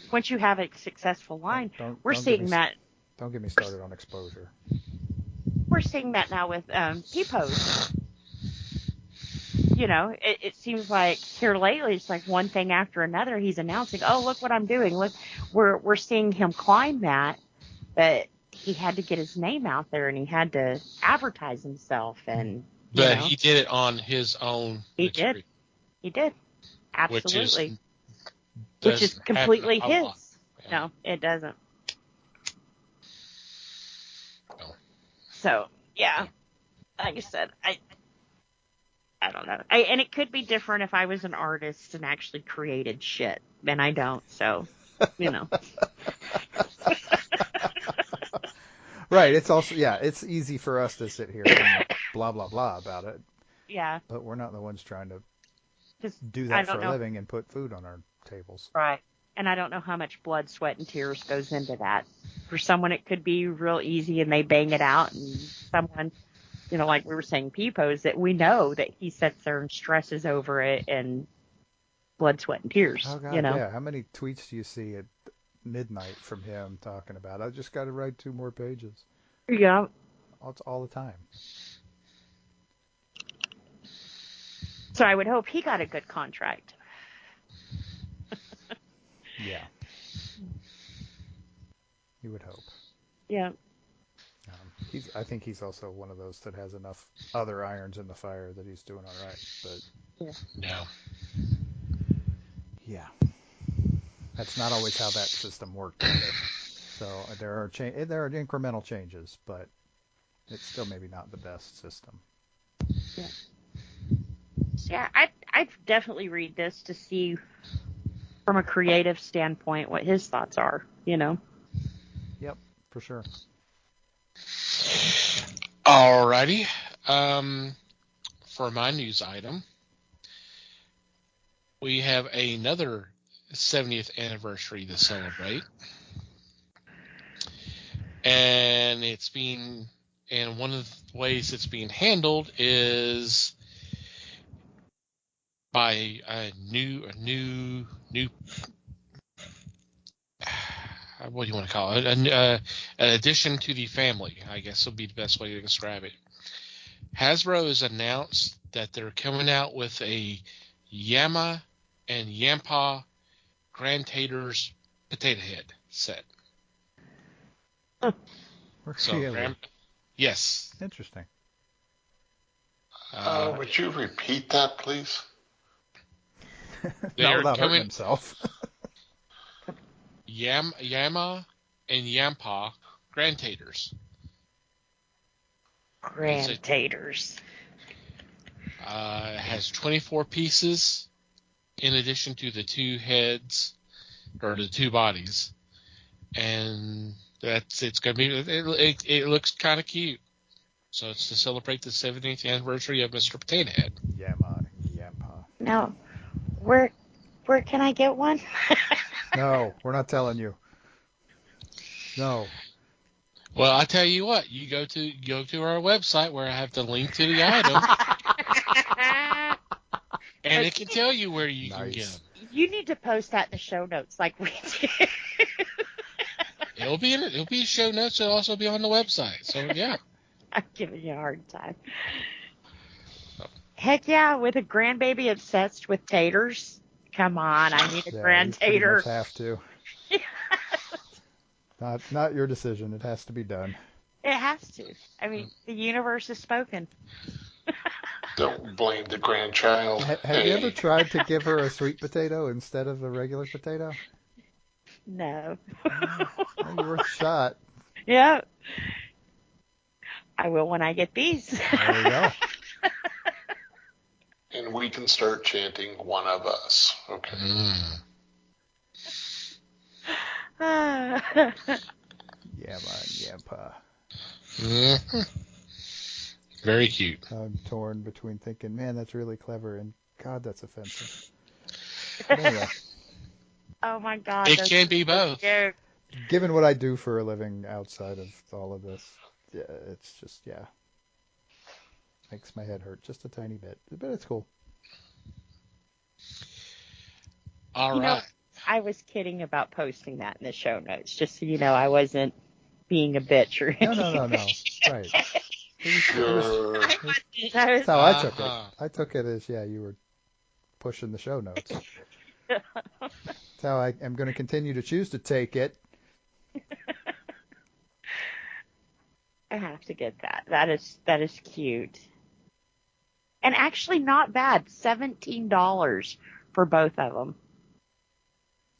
S4: Once you have a successful line, we're seeing that.
S3: Don't get me started on exposure.
S4: We're seeing that now with T-Pose. it seems like here lately it's like one thing after another. He's announcing, "Oh, look what I'm doing! Look, we're seeing him climb that." But he had to get his name out there, and he had to advertise himself, and
S2: But he did it on his own.
S4: He did. He did. Absolutely. Which is completely his. Yeah. No, it doesn't.
S2: No.
S4: So, yeah. Like I said, I don't know. And it could be different if I was an artist and actually created shit. And I don't, so,
S3: Right. It's also, it's easy for us to sit here and blah, blah, blah about it.
S4: Yeah.
S3: But we're not the ones trying to do that for a living and put food on our tables.
S4: Right. And I don't know how much blood, sweat, and tears goes into that. For someone, it could be real easy and they bang it out. And someone, like we were saying, Peepo's, that we know that he sits there and stresses over it and blood, sweat, and tears.
S3: Oh, God, yeah. How many tweets do you see at midnight from him talking about, I just got to write 2 more pages?
S4: Yeah.
S3: All the time.
S4: So I would hope he got a good contract.
S3: Yeah. You would hope.
S4: Yeah.
S3: I think he's also one of those that has enough other irons in the fire that he's doing all right. But
S2: no.
S3: Yeah. That's not always how that system worked either. So there are incremental changes, but it's still maybe not the best system.
S4: Yeah. Yeah, I'd definitely read this to see from a creative standpoint what his thoughts are,
S3: Yep, for sure.
S2: Alrighty. For my news item, we have another 70th anniversary to celebrate. And one of the ways it's being handled is by a new what do you want to call it? An addition to the family, I guess would be the best way to describe it. Hasbro has announced that they're coming out with a Yama and Yampa Grand Taters potato head set.
S3: Really?
S2: Yes.
S3: Interesting.
S5: Would you repeat that, please?
S3: Not without hurting himself.
S2: Yama and Yampa Grand Taters.
S4: Grand Taters.
S2: It has 24 pieces in addition to the 2 heads or the 2 bodies, and it's gonna be. It looks kind of cute. So it's to celebrate the 70th anniversary of Mr. Potato Head.
S3: Yampa.
S4: Now, where can I get one?
S3: No, we're not telling you. No.
S2: Well, I tell you what, you go to our website where I have the link to the item, and it can tell you where you can get them.
S4: You need to post that in the show notes, like we did.
S2: It'll be show notes. It'll also be on the website. So yeah.
S4: I'm giving you a hard time. Heck yeah, with a grandbaby obsessed with taters. Come on, I need a grand tater.
S3: You have to. Not your decision. It has to be done.
S4: It has to. I mean, the universe has spoken.
S5: Don't blame the grandchild.
S3: Have you ever tried to give her a sweet potato instead of a regular potato?
S4: No.
S3: Maybe worth a shot.
S4: Yeah. I will when I get these.
S3: There you go.
S5: And we can start chanting "One of Us." Okay.
S3: Yampa.
S2: Mm-hmm. Very cute.
S3: I'm torn between thinking, man, that's really clever, and God, that's offensive. But anyway.
S4: Oh my God.
S2: It can be both.
S3: Given what I do for a living outside of all of this, yeah, it's just, makes my head hurt just a tiny bit, but it's cool.
S2: All right.
S4: I was kidding about posting that in the show notes, just so you know I wasn't being a bitch or anything.
S3: No. Right.
S5: Sure.
S3: That's how I took it.
S2: Uh-huh.
S3: I took it as, you were pushing the show notes. That's how I am going to continue to choose to take it.
S4: I have to get that. That is cute. And actually not bad. $17 for both of them.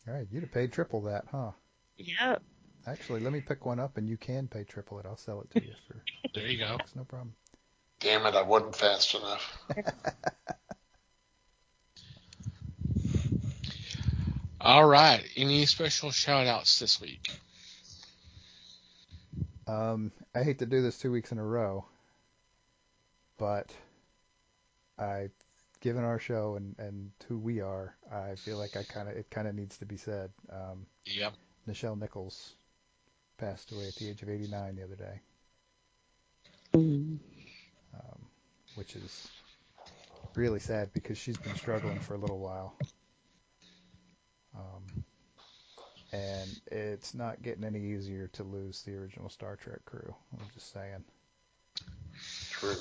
S3: All right, you'd have paid triple that, huh?
S4: Yep.
S3: Actually, let me pick one up, and you can pay triple it. I'll sell it to you for
S2: There you go.
S3: no problem.
S5: Damn it, I wasn't fast enough.
S2: All right. Any special shout outs this week?
S3: I hate to do this 2 weeks in a row, but given our show and who we are, I feel like it kind of needs to be said.
S2: Yep.
S3: Nichelle Nichols passed away at the age of 89 the other day, which is really sad because she's been struggling for a little while. And it's not getting any easier to lose the original Star Trek crew. I'm just saying.
S5: True.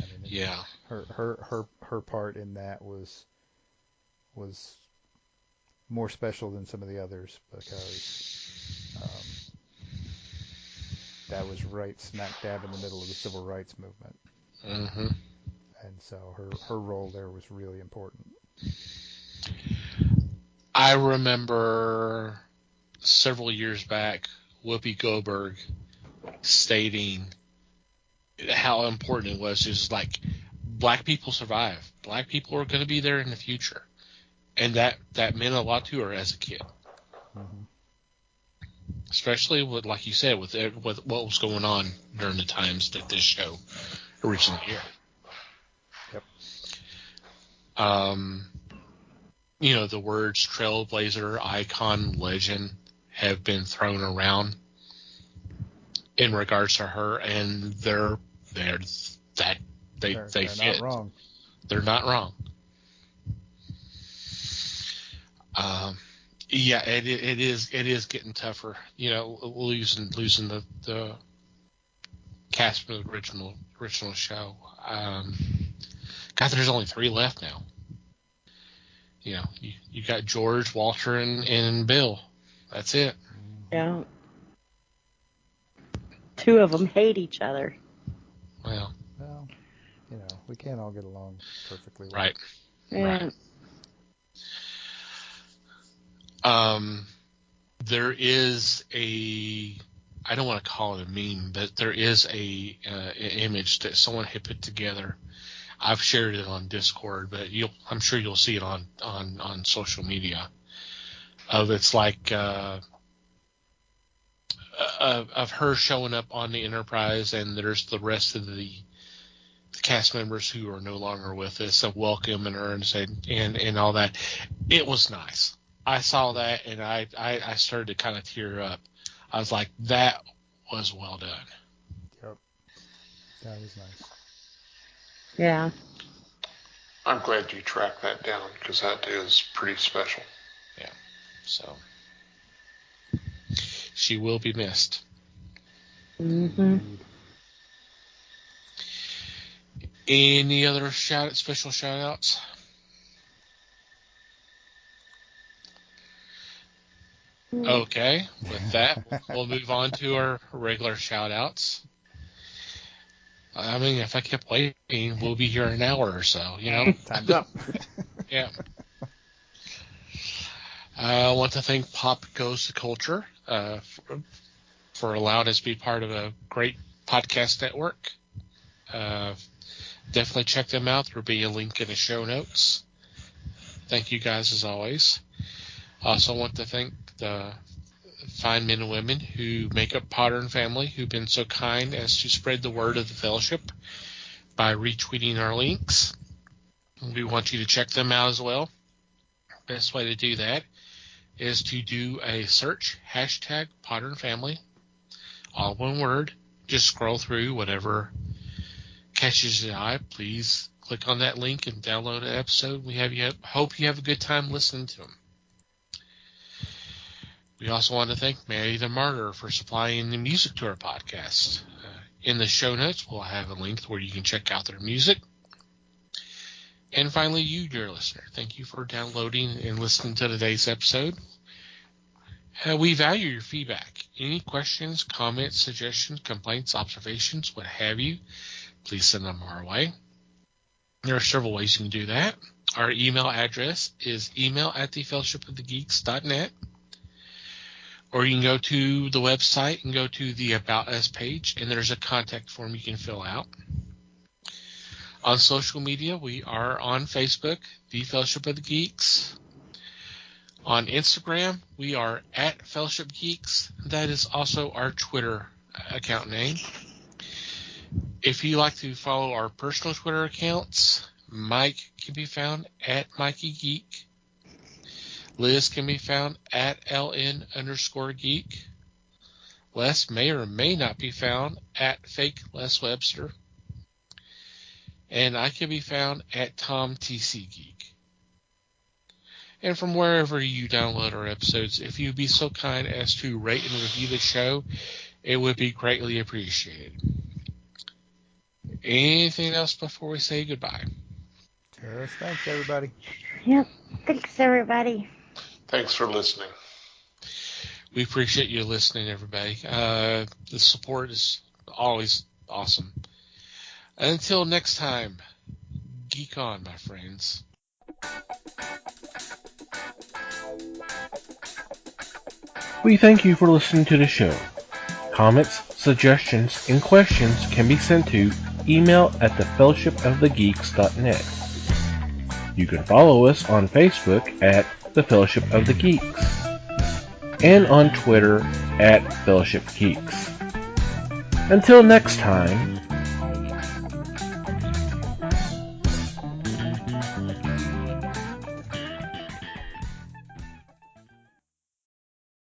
S3: I mean,
S2: Yeah.
S3: Her part in that was more special than some of the others because that was right smack dab in the middle of the civil rights movement.
S2: Mm-hmm.
S3: And so her role there was really important.
S2: I remember several years back Whoopi Goldberg stating how important it was. She was like, black people survive. Black people are going to be there in the future. And that meant a lot to her as a kid.
S3: Mm-hmm.
S2: Especially with, like you said, with what was going on during the times that this show originally aired.
S3: Yep.
S2: The words trailblazer, icon, legend have been thrown around in regards to her, and they
S3: They're
S2: fit.
S3: not wrong.
S2: They're not wrong. Yeah, it is getting tougher. Losing the cast from the original show. God, there's only 3 left now. You got George, Walter, and Bill. That's it.
S4: Yeah. 2 of them hate each other.
S2: Well,
S3: we can't all get along perfectly well.
S2: right.
S4: Yeah.
S2: Right. There is I don't want to call it a meme, but there is an image that someone had put together. I've shared it on Discord, but I'm sure you'll see it on social media. It's like of her showing up on the Enterprise, and there's the rest of the cast members who are no longer with us, and welcoming her and all that. It was nice. I saw that, and I started to kind of tear up. I was like, that was well done.
S3: Yep. That was nice.
S4: Yeah.
S5: I'm glad you tracked that down because that is pretty special.
S2: Yeah. So she will be missed.
S4: Mm-hmm.
S2: Any other special shout outs? Okay. With that, we'll move on to our regular shout outs. I mean, if I kept waiting, we'll be here an hour or so,
S3: Time's up.
S2: Yeah. I want to thank Pop Goes to Culture for allowing us to be part of a great podcast network. Definitely check them out. There'll be a link in the show notes. Thank you guys as always. I also want to thank the fine men and women who make up Potter and Family, who've been so kind as to spread the word of the fellowship by retweeting our links. We want you to check them out as well. Best way to do that is to do a search, hashtag Potter and Family, all one word. Just scroll through whatever catches your eye. Please click on that link and download an episode. Hope you have a good time listening to them. We also want to thank Mary the Martyr for supplying the music to our podcast. In the show notes, we'll have a link where you can check out their music. And finally, you, dear listener, thank you for downloading and listening to today's episode. We value your feedback. Any questions, comments, suggestions, complaints, observations, what have you, please send them our way. There are several ways you can do that. Our email address is email@thefellowshipofthegeeks.net. Or you can go to the website and go to the About Us page, and there's a contact form you can fill out. On social media, we are on Facebook, The Fellowship of the Geeks. On Instagram, we are at Fellowship Geeks. That is also our Twitter account name. If you like to follow our personal Twitter accounts, Mike can be found at Mikey Geek. Liz can be found at LN_geek. Les may or may not be found at Fake Les Webster. And I can be found at Tom TC Geek. And from wherever you download our episodes, if you'd be so kind as to rate and review the show, it would be greatly appreciated. Anything else before we say goodbye?
S3: Yes, thanks, everybody.
S4: Yep. Thanks, everybody.
S5: Thanks for listening.
S2: We appreciate you listening, everybody. The support is always awesome. Until next time, geek on, my friends.
S1: We thank you for listening to the show. Comments, suggestions, and questions can be sent to email@thefellowshipofthegeeks.net. You can follow us on Facebook at The Fellowship of the Geeks and on Twitter at Fellowship Geeks. Until next time,